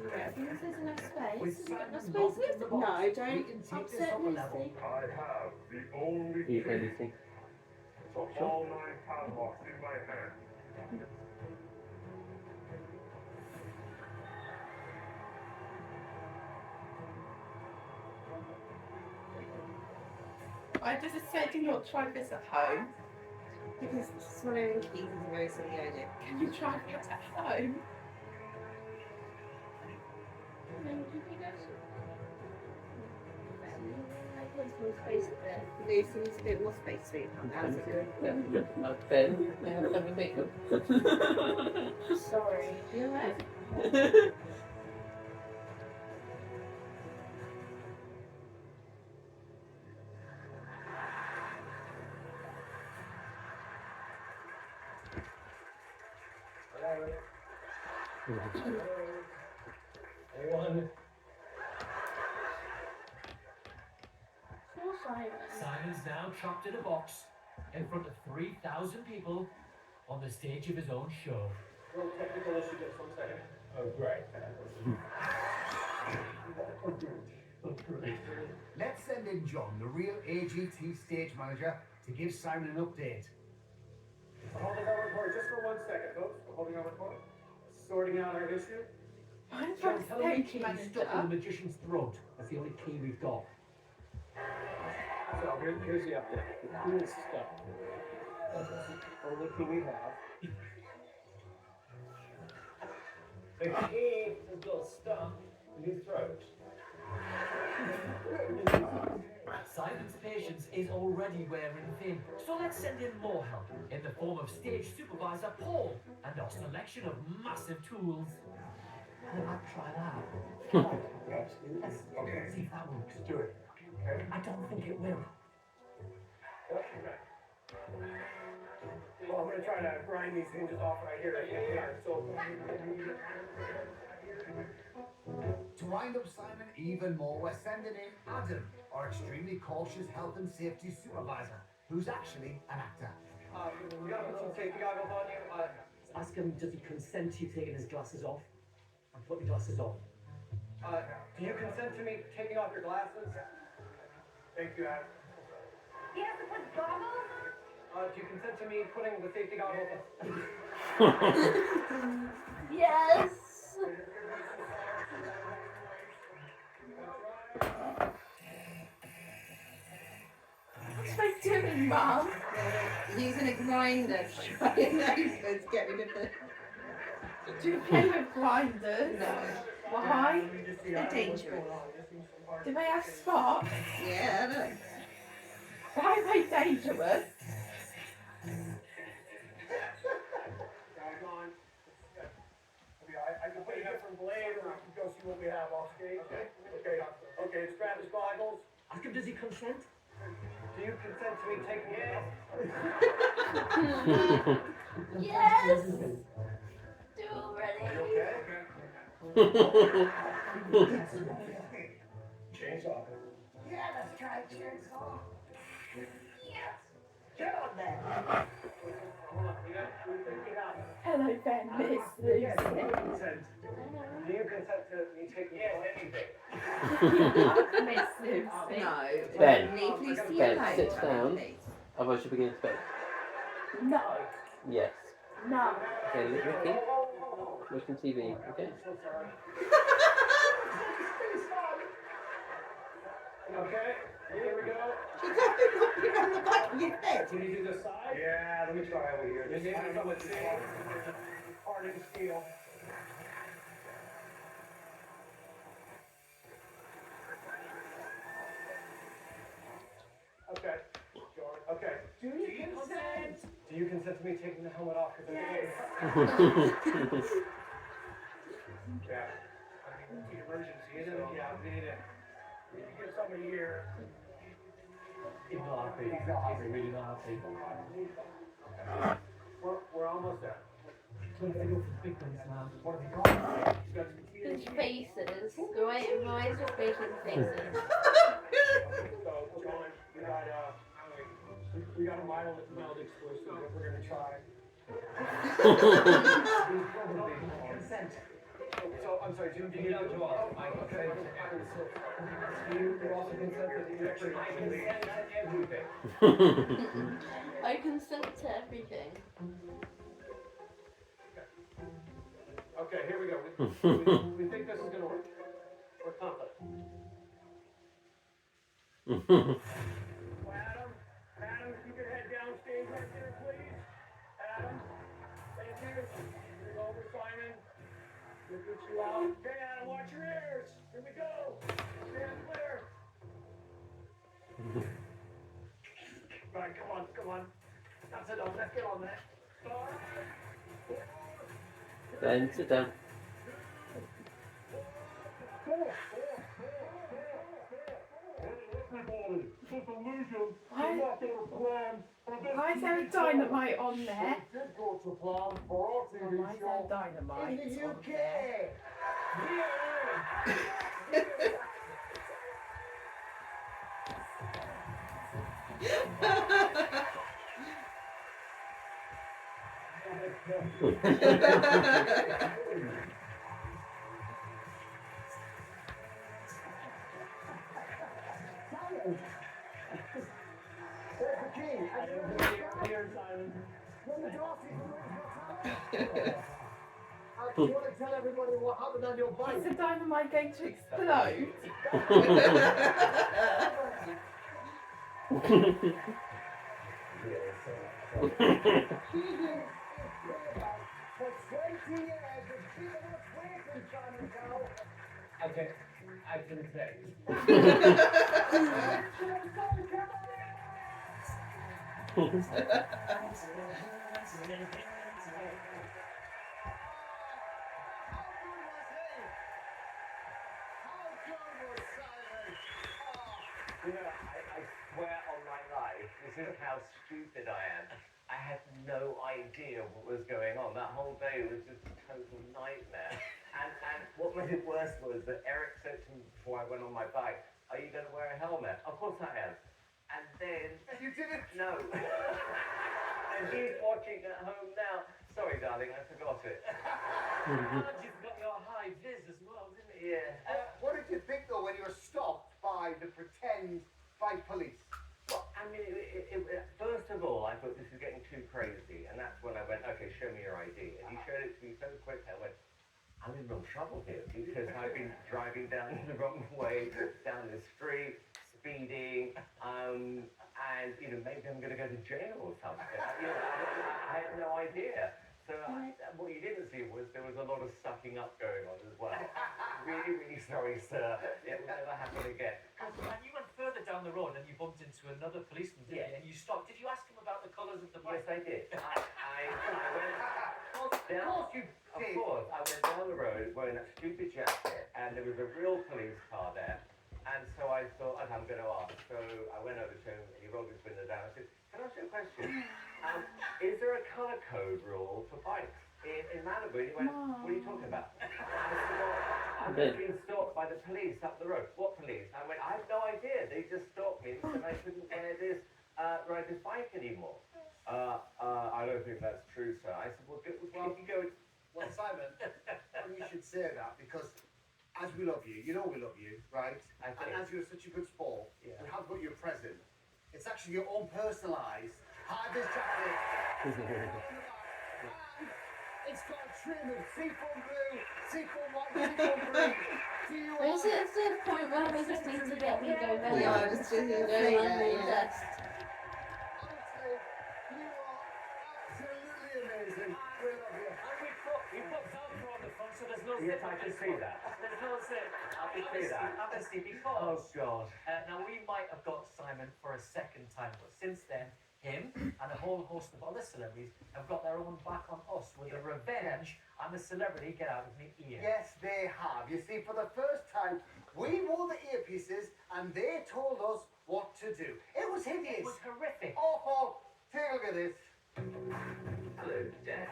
Yeah, because there's enough space. With You've got enough Simon space. in the box, No, we don't can take this upset up a level. Lucy. I have the only You play key this thing. to all 9 padlocks in my hand. Why does it say do not try this at home? Because swallowing keys is a very silly idea. Can you try it at home? Lucy's a bit more space sweet. That's good. Ben, I have a makeup. Sorry, you're right. Anyone? Poor Simon. Simon's now trapped in a box in front of 3,000 people on the stage of his own show. Real technical issue just 1 second. Oh, great. Let's send in John, the real AGT stage manager, to give Simon an update. Holding on record just for 1 second, folks. We're holding on record. Sorting out our issue. I'm John, tell me the stage key manager. stuck in the magician's throat. That's the only key we've got. So here's the update. The key is stuck. Only key we have. The key has got stuck in his throat. Simon's patience is already wearing thin, so let's send in more help in the form of stage supervisor Paul and our selection of massive tools. I might try that. Let's see if that works. Do it. I don't think it will. Well, I'm going to try to grind these hinges off right here. So. To wind up Simon even more, we're sending in Adam, our extremely cautious health and safety supervisor, who's actually an actor. We got to put some safety goggles on you. Ask him, does he consent to you taking his glasses off? And put the glasses on. Do you consent to me taking off your glasses? Thank you, Adam. He has to put goggles on? Do you consent to me putting the safety goggles on? Yes. What's I doing, Mum? Using a grinder to try and get rid of the... Do you play with grinders? No. Why? They're dangerous. Do they have sparks? Yeah, I know. Why are they dangerous? I can put a different blade, or we can go see what we have off stage. Okay, let's grab his goggles. Ask him, does he consent? Do you consent to me taking it off? Yes. Do already. Are you okay? Chainsaw. Yeah, let's try a chainsaw. Yes. Get on there. Hello, Ben. Miss Lucy. Consent. me taking the anything. Submissive. No. Ben. Please see Ben, your sit phone, down. please. Otherwise you'll begin to bed. No. Yes. No. Okay, Ricky. Watching TV, okay? Okay, here we go. You got to knock it on the back of your head. Can you do this side? Yeah, let me try over here. You need some of the hardened steel. Okay. Okay. Do you consent? Do you consent to me taking the helmet off? Yes. Yeah. I mean, the emergency, isn't it? Yeah, we need to get somebody here. He's not happy. He's really not happy. We're almost there. What if they go for the big ones now? What have you got? His faces. The way it reminds me of making faces. So, John, we got a mild explosive that we're gonna try. Consent. So, I'm sorry, do you know to all? Okay. Do you also consent that you actually Everything. I consent to everything. Okay, here we go. We think this is gonna work. We're confident. Adam, keep your head down, stay right there, please. Adam, thank you. Move over, Simon. We'll get you out. Okay, Adam, watch your ears. Here we go. Stand clear. Right, come on. That's it, let's get on that. Start. Ben, sit down. Why is there a dynamite on there? Go to plan for our TV Why is there dynamite in the on UK. There's the key. Here, Simon. When the Darcy's I want to tell everybody what happened on your bike. Is the dynamite going to explode? For 20 years, it's keeping us waiting, Simon Cowell. Okay, I can say. You know, I swear on my life, this is how stupid I am. I had no idea what was going on. That whole day was just a total nightmare. And what made it worse was that Eric said to me before I went on my bike, "Are you going to wear a helmet?" "Of course I am." And then... You didn't? No. And he's watching at home now. Sorry, darling, I forgot it. And you've got your high vis as well, didn't you? Yeah. What did you think, though, when you were stopped by the pretend bike police? Well, I mean, first of all, I thought this is getting too crazy, and that's when I went, "Okay, show me your ID." And he showed it to me so quick, I went, "I'm in real trouble here because I've been driving down the wrong way, down the street, speeding, and maybe I'm going to go to jail or something." I had no idea. So what you didn't see was there was a lot of sucking up going on as well. Really, really sorry, sir. It will never happen again. And you went further down the road and you bumped into another policeman, didn't you? And you stopped. Did you ask him about the colours of the bike? Yes, I did. I went down. Of course you Of did. course, I went down the road wearing that stupid jacket, and there was a real police car there. And so I thought, okay, I'm going to ask. So I went over to him, and he rolled his window down. I said, "Can I ask you a question? Is there a colour code rule for bikes in Malibu?" He went, "What are you talking about?" I said, "Well, I've just been stopped by the police up the road." "What police?" I went, "I have no idea. They just stopped me and said I couldn't ride this bike anymore." I don't think that's true, sir." I said, "Well, if you go..." Well, Simon, you should say that because as we love you, you know we love you, right? And as you're such a good sport, we have got you a present. It's actually your own personalised high-vis jacket. It's got a trim of seafoam blue, seafoam white, seafoam green. Is it at the point where we just need to get me go there? Yeah, just to go there, yeah. Honestly, you are absolutely amazing. We love you. And we put Velcro on the front so there's no Yes, zip. I can see that. There's no zip. I can see that. Honestly, Oh, because God. now we might have got Simon for a second time, but since then, him and a whole host of other celebrities have got their own back on us with a revenge. I'm a celebrity, get out of me ear. Yes, they have. You see, for the first time, we wore the earpieces and they told us what to do. It was hideous. It was horrific. Awful. Take a look at this. Hello, Dec.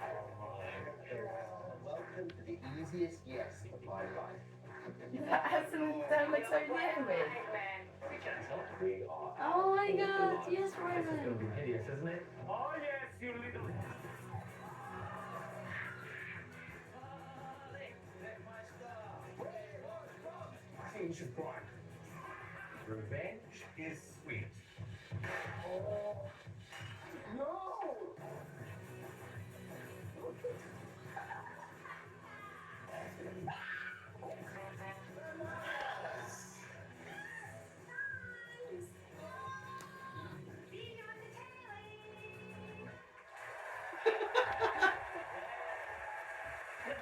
Welcome to the easiest yes of my life. That hasn't done what's over there with. We are. Oh my god, yes, This is going to Roman. be hideous, isn't it? Oh, yes, you little. Change of plan. Revenge is sweet. Oh, no!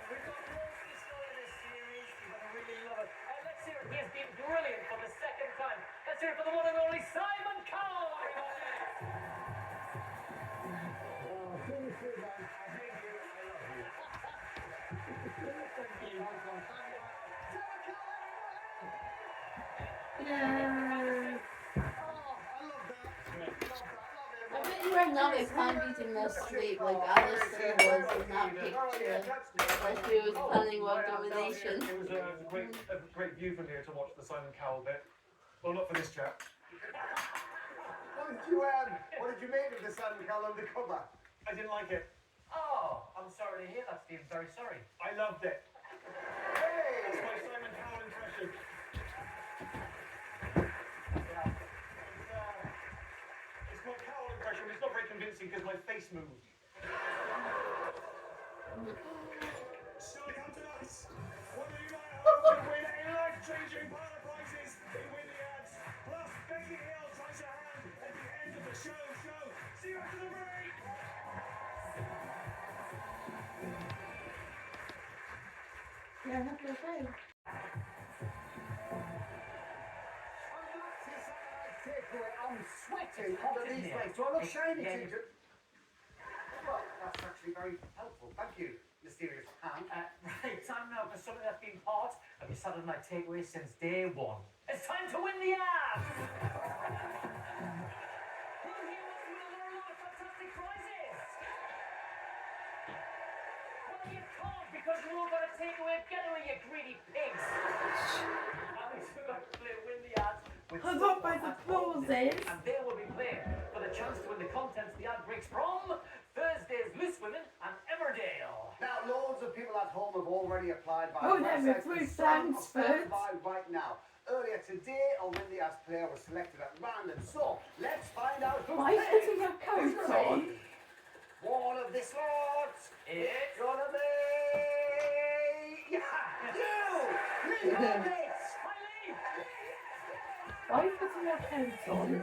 We've got loads to show in this series. You're going to really love it. Let's hear it. He has been brilliant for the second time. Let's hear it for the one and only Simon Cowell, everybody. Seriously, man, I hate you. I love you. Thank you. Yeah. Oh, I love that. I bet you were not beating the sleep like Alice was in that picture where she was planning world domination. It was a great view from here to watch the Simon Cowell bit. Well, not for this chap. What did you make of the Simon Cowell Undercover? I didn't like it. Oh, I'm sorry to hear that, Steve. Very sorry. I loved it. Hey! It's my Simon Cowell impression. It's my Cowell impression. It's not very convincing because my face moved. Still to come tonight. One of you might hope to win a life-changing pile of prizes in Win the Ads. Plus, Becky Hill tries her hand at the end of the show. See you after the break. Yeah, have to say. I'm sweating under these legs. Do I look shiny to you? Well, that's actually very helpful. Thank you, mysterious hand. Right, time now for something that's been part of your Saturday night takeaway since day one. It's time to win the app! Who here wants to win a lot of fantastic prizes? Well, you can't because you're all going to take away Getaway, you greedy pigs! Alex, we're going to play Win the Ads with I got by the clauses. and they will be playing for the chance to win the contents of the ad breaks from Thursday's Loose Women and Emmerdale. Now, loads of people at home have already applied by Oh, no, website, we're and some are Frankfurt. by right now. Earlier today, a Win the Ads player was selected at random. So, let's find out who's Why are you playing. putting your Who's coat gonna on? be? One of this lot. It's Gonna be... Yeah, you! Leave it! Why are you putting your coat on?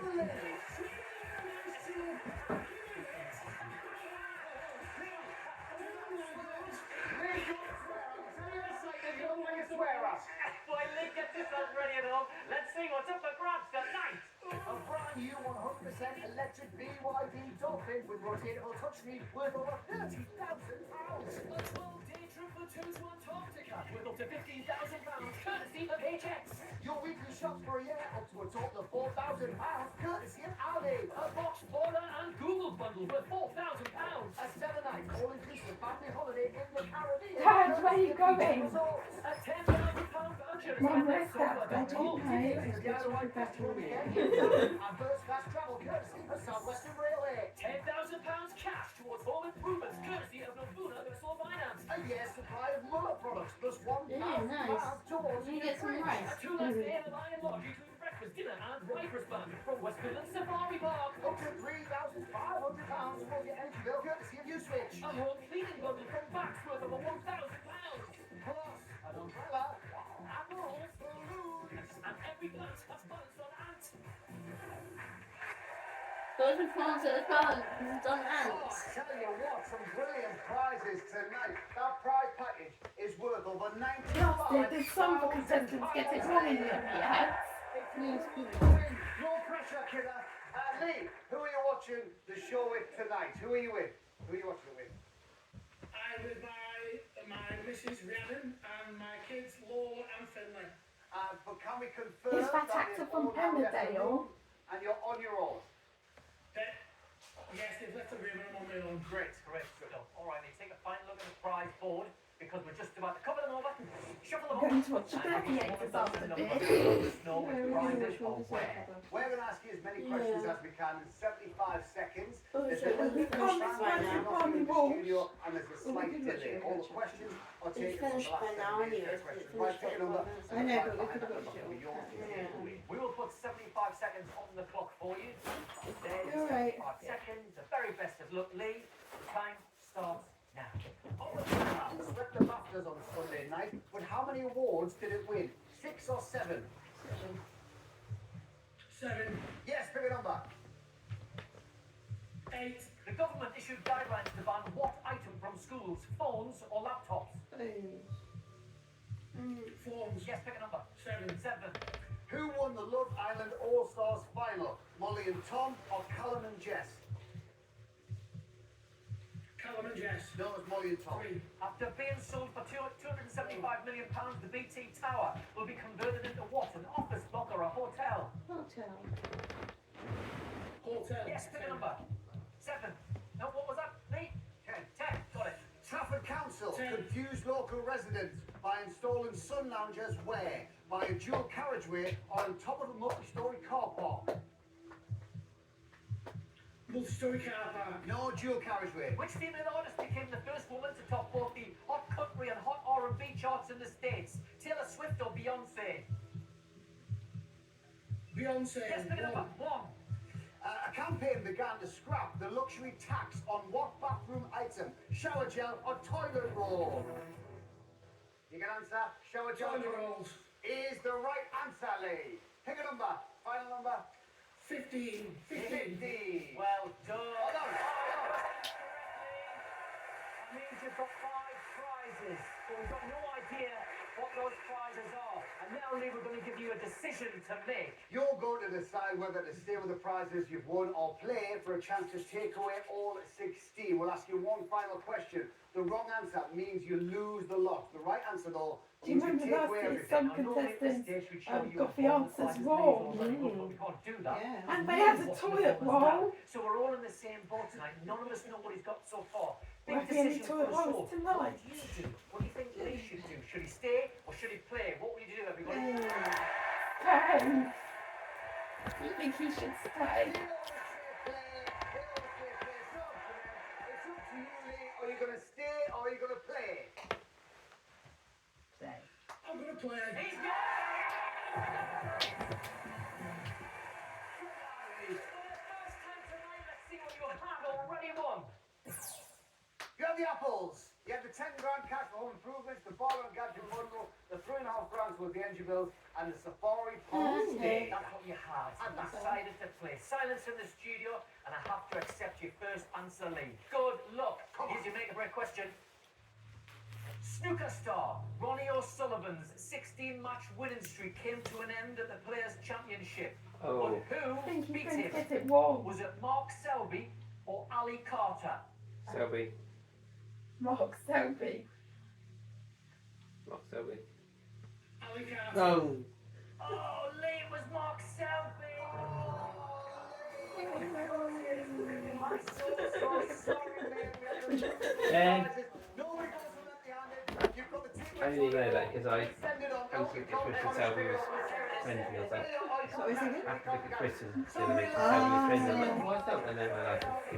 Finally get yourself ready at home. Let's see what's up for grabs tonight. A brand new 100% electric BYD Dolphin with rotatable touchscreen worth over £30,000. A 12-day trip for two to Antarctica with up to £15,000 courtesy of HX. Your weekly shops for a year up to a total of £4,000 courtesy of Aldi. A box border and Google bundle worth £4,000. A 7-night all-inclusive family holiday in the Caribbean. Dad, where are you going? A £10,000 voucher. Mum, where's that? I don't know. Tickets to the Isle of Wight Festival weekend and first-class travel courtesy of Southwestern Railway. £10,000 cash towards home improvements courtesy of Nobuna Personal Finance. A year's supply of Muller products, plus £1,000 nice. towards You get some your rice. A 2 litre air of iron laundry, including breakfast, dinner, and breakfast band from West Midlands Safari Park. Up to £3,500 towards your energy bill, courtesy of U-Switch. A home cleaning bundle from Bax worth over £1,000. Plus, an umbrella, and rules balloons. And every glance has balanced on Ant. Those are fans at the front. Done Oh, ants. I tell you what, some brilliant prizes tonight. That prize package is worth over £95,000. Did some contestants get it wrong in the ads? No pressure, kidder. Lee, who are you watching the show with tonight? Who are you with? Who are you watching it with? I'm with my Mrs. Rhiannon and my kids Laura and Finlay. But can we confirm Is that that actor they've from all now left the Emmerdale? room and you're on your own? Yes, they've left the room and I'm on my own. Great stuff. All right, then take a final look at the prize board because we're just about to cover them over. Shuffle them I'm going up. to watch the Gladiators after this. Know which prizes are where. We're going to ask you as many questions as we can in 75 seconds. Oh, There's shit, a little we bit of finished time by when now. you're not in the Barney studio and there's a slight delay. All the questions are It's taken from the finished by last now 7 minutes. anyway. Questions. It's Right, finished take a by number. now. I know, but we could have got That'll be yours to take Yeah. away. We will put 75 seconds on the clock for you. There's You're right. 75 seconds. The very best of luck, Lee. Time starts now. Swept the BAFTAs on Sunday night, but how many awards did it win? 6 or 7? 7, Yes, pick a number. 8, The government issued guidelines to ban what item from schools? Phones or laptops? phones. Yes, pick a number. 7, 7. Who won the Love Island All-Stars final? Molly and Tom or Callum and Jess? Callum and Jess. No, it's Molly and Tom. 3, After being sold for £275 million, the BT Tower will be converted into what? An office block or a hotel? Hotel. hotel. Yes, pick a number. 7. No, what was that? Lee? 10. Got it. Trafford Council 10. confused local residents by installing sun loungers where? By a dual carriageway or on top of a multi-storey car park? Multi-story car park. No dual carriageway. Which female artist became the first woman to top both the hot country and hot R&B charts in the States? Taylor Swift or Beyonce? Beyonce. Yes, pick a number. 1. A campaign began to scrap the luxury tax on what bathroom item? Shower gel or toilet roll? You can answer. Shower gel Toilet rolls. is the right answer, Lee. Pick a number. Final number. 15. 50. Well done. Hold on. That means you've got 5 prizes, but we've got no idea what those prizes are. And now, Lee, we're going to give you a decision to make. You're going to decide whether to stay with the prizes you've won or play for a chance to take away all 16. We'll ask you one final question. The wrong answer means you lose the lot. The right answer, though, Do you means remember take last away year everything. some Now, normally at this contestants stage, we'd show you got a the form of answers prizes wrong? made already, but we can't do that. Yeah. And they had the toilet roll. So we're all in the same boat tonight. None of us know what he's got so far. We're Big feeling decision toilet for us all. rolls tonight. What do you do? What do you think Lee should do? Should he stay or should he play? What will you do, everybody? Stay. You think he should stay? It's up to you, Lee. Are you going to stay or are you going to play? Stay. I'm going to play. He's gone! For the first time tonight, let's see what you have already won. You have the apples. You have the 10 grand cash for home improvements, the ball and gadget bundle, the 3.5 grand with the energy bills, and the safari park stay. That's what you had. And decided to play. Silence in the studio, and I have to accept your first answer, Lee. Good luck. Here's your make or break question. Snooker star Ronnie O'Sullivan's 16-match winning streak came to an end at the Players' Championship. Oh. But who I think he's beat going to him? get it wrong. Was it Mark Selby or Ali Carter? Selby. Mark Selby. Mark Selby. Ali Carter. No. Oh, Lee, it was Mark Selby. I'm so sorry, Yeah. Nobody goes from empty-handed. You've got the team. I didn't even know that because I Send it on. answered the question Selby was friendly or something. What was it? After the question, then make Selby was friendly. I'm like, why don't I know my life? Oh, I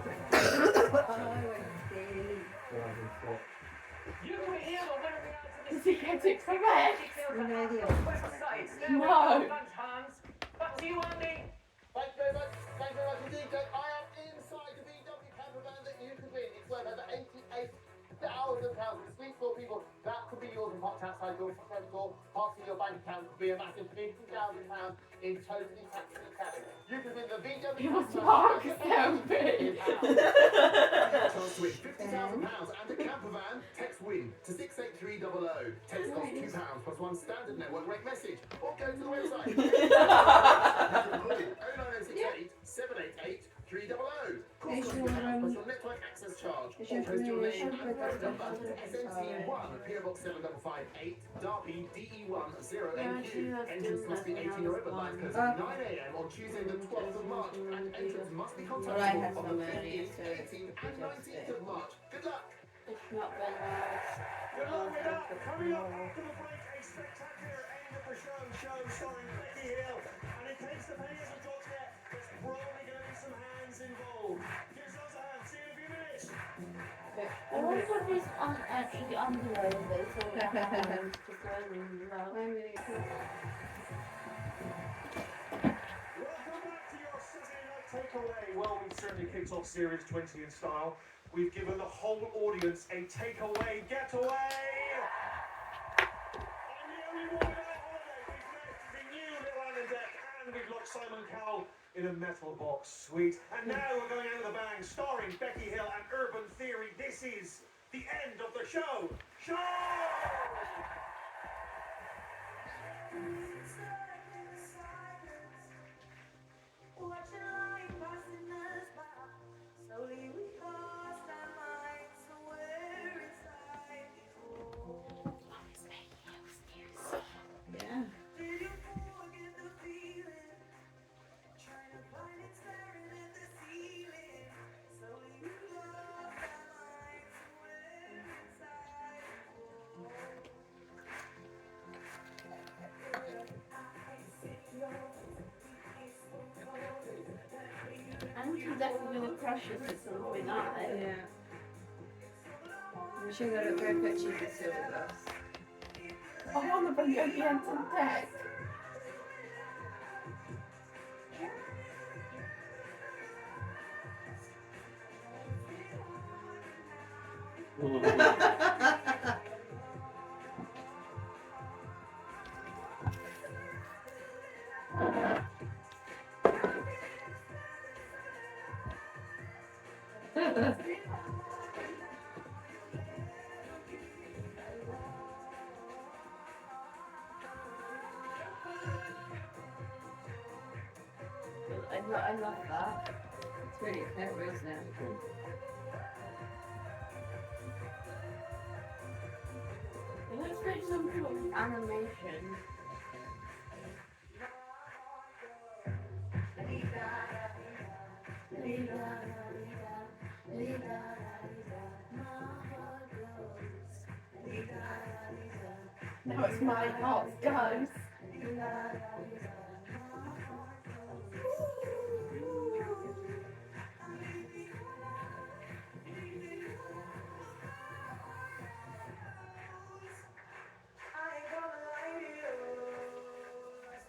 see. 404. You will hear the winner of the answer Does this he get it correct? websites. There we No. go, Front hands. Back to you, Andy. Thank you very much. Thank you very much indeed, Jack. I am inside the VW camper van that you could win. It's worth over £88,000. It's sweet for people. That could be yours and parked outside your front door. Parked in your bank account could be a massive £50,000 in totally tax-free cash. You could win the VW He was camper Mark van. Selby. Chance to win £50,000 and a camper van. Text WIN to 68300. Text costs £2 plus one standard network rate message. Or go to the website. You can call 09068 788 300. Cost costs £2 plus your network access charge. Or post your name and phone number to SNT1 PO Box 7558 Derby DE10NQ. Entrance must be 18 or over. Line closes at 9 a.m. on Tuesday the 12th of March, and entrance must be contactable on the 15th, 18th, and 19th of March. Good luck. It's not been nice. Good luck with that. Coming up after the break, a spectacular end of the show starring Becky Hill. And in case the penny hasn't dropped yet, there's probably going to be some hands involved. Give yourselves a hand. See you in a few minutes. I wonder if it's actually underloaded, so we have to go in low. Welcome back to your Saturday night takeaway. Well, we've certainly kicked off Series 20 in style. We've given the whole audience a takeaway getaway. And the only one without holiday, we've met the new little Ant Dec, and we've locked Simon Cowell in a metal box suite. And now we're going out with a bang, starring Becky Hill and Urban Theory. This is the end of the show. Yeah. Ant Dec are going to crush us at some point, aren't they? Yeah. We should go to very picture you could sit with us. I want to bring you the Ant Dec. I love that. It's really clever, isn't it? It looks like some sort of animation. Now it's my heart goes.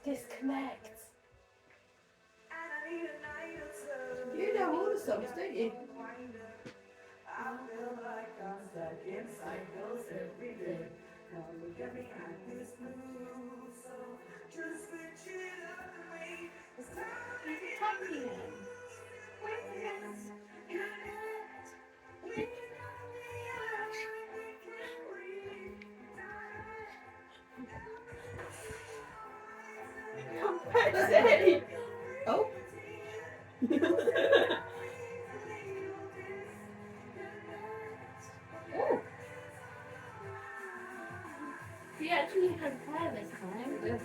Disconnect. You know all the songs, don't you? Betty! Oh. Oh. He actually had hair this time. Yes.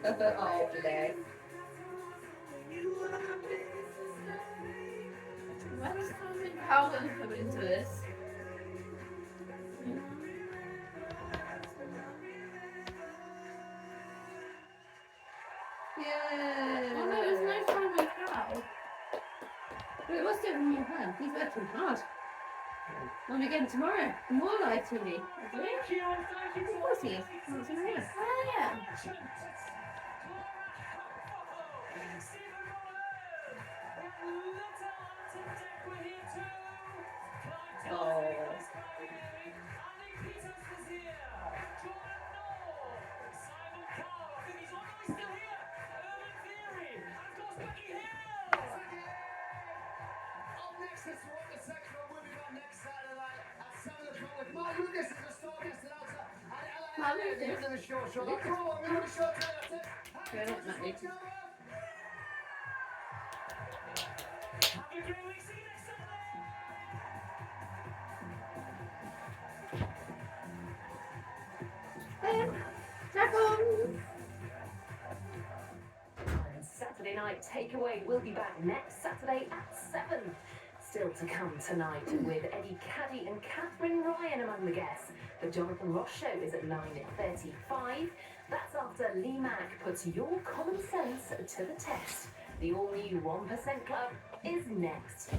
Oh, today. When's Simon Cowell come into this? Yeah. Oh no, there's no Simon Cowell. But it was doing more fun. He's working hard. On again tomorrow. More live TV. Thank you, and thank you Of to course all he is. the What's in it? Oh yeah. Up next is what the section we'll be back next Saturday night at 7 o'clock with Mark Lucas as a star guest announcer and Ella Mark at the end of the show. That's all I'm going to show today. That's it. Happy Yeah, Christmas, not me. gentlemen. Have a great week. See you next Saturday. And Saturday night takeaway will be back next Saturday at 7. Still to come tonight with Eddie Caddy and Catherine Ryan among the guests. The Jonathan Ross Show is at 9:35. That's after Lee Mack puts your common sense to the test. The all-new 1% Club is next.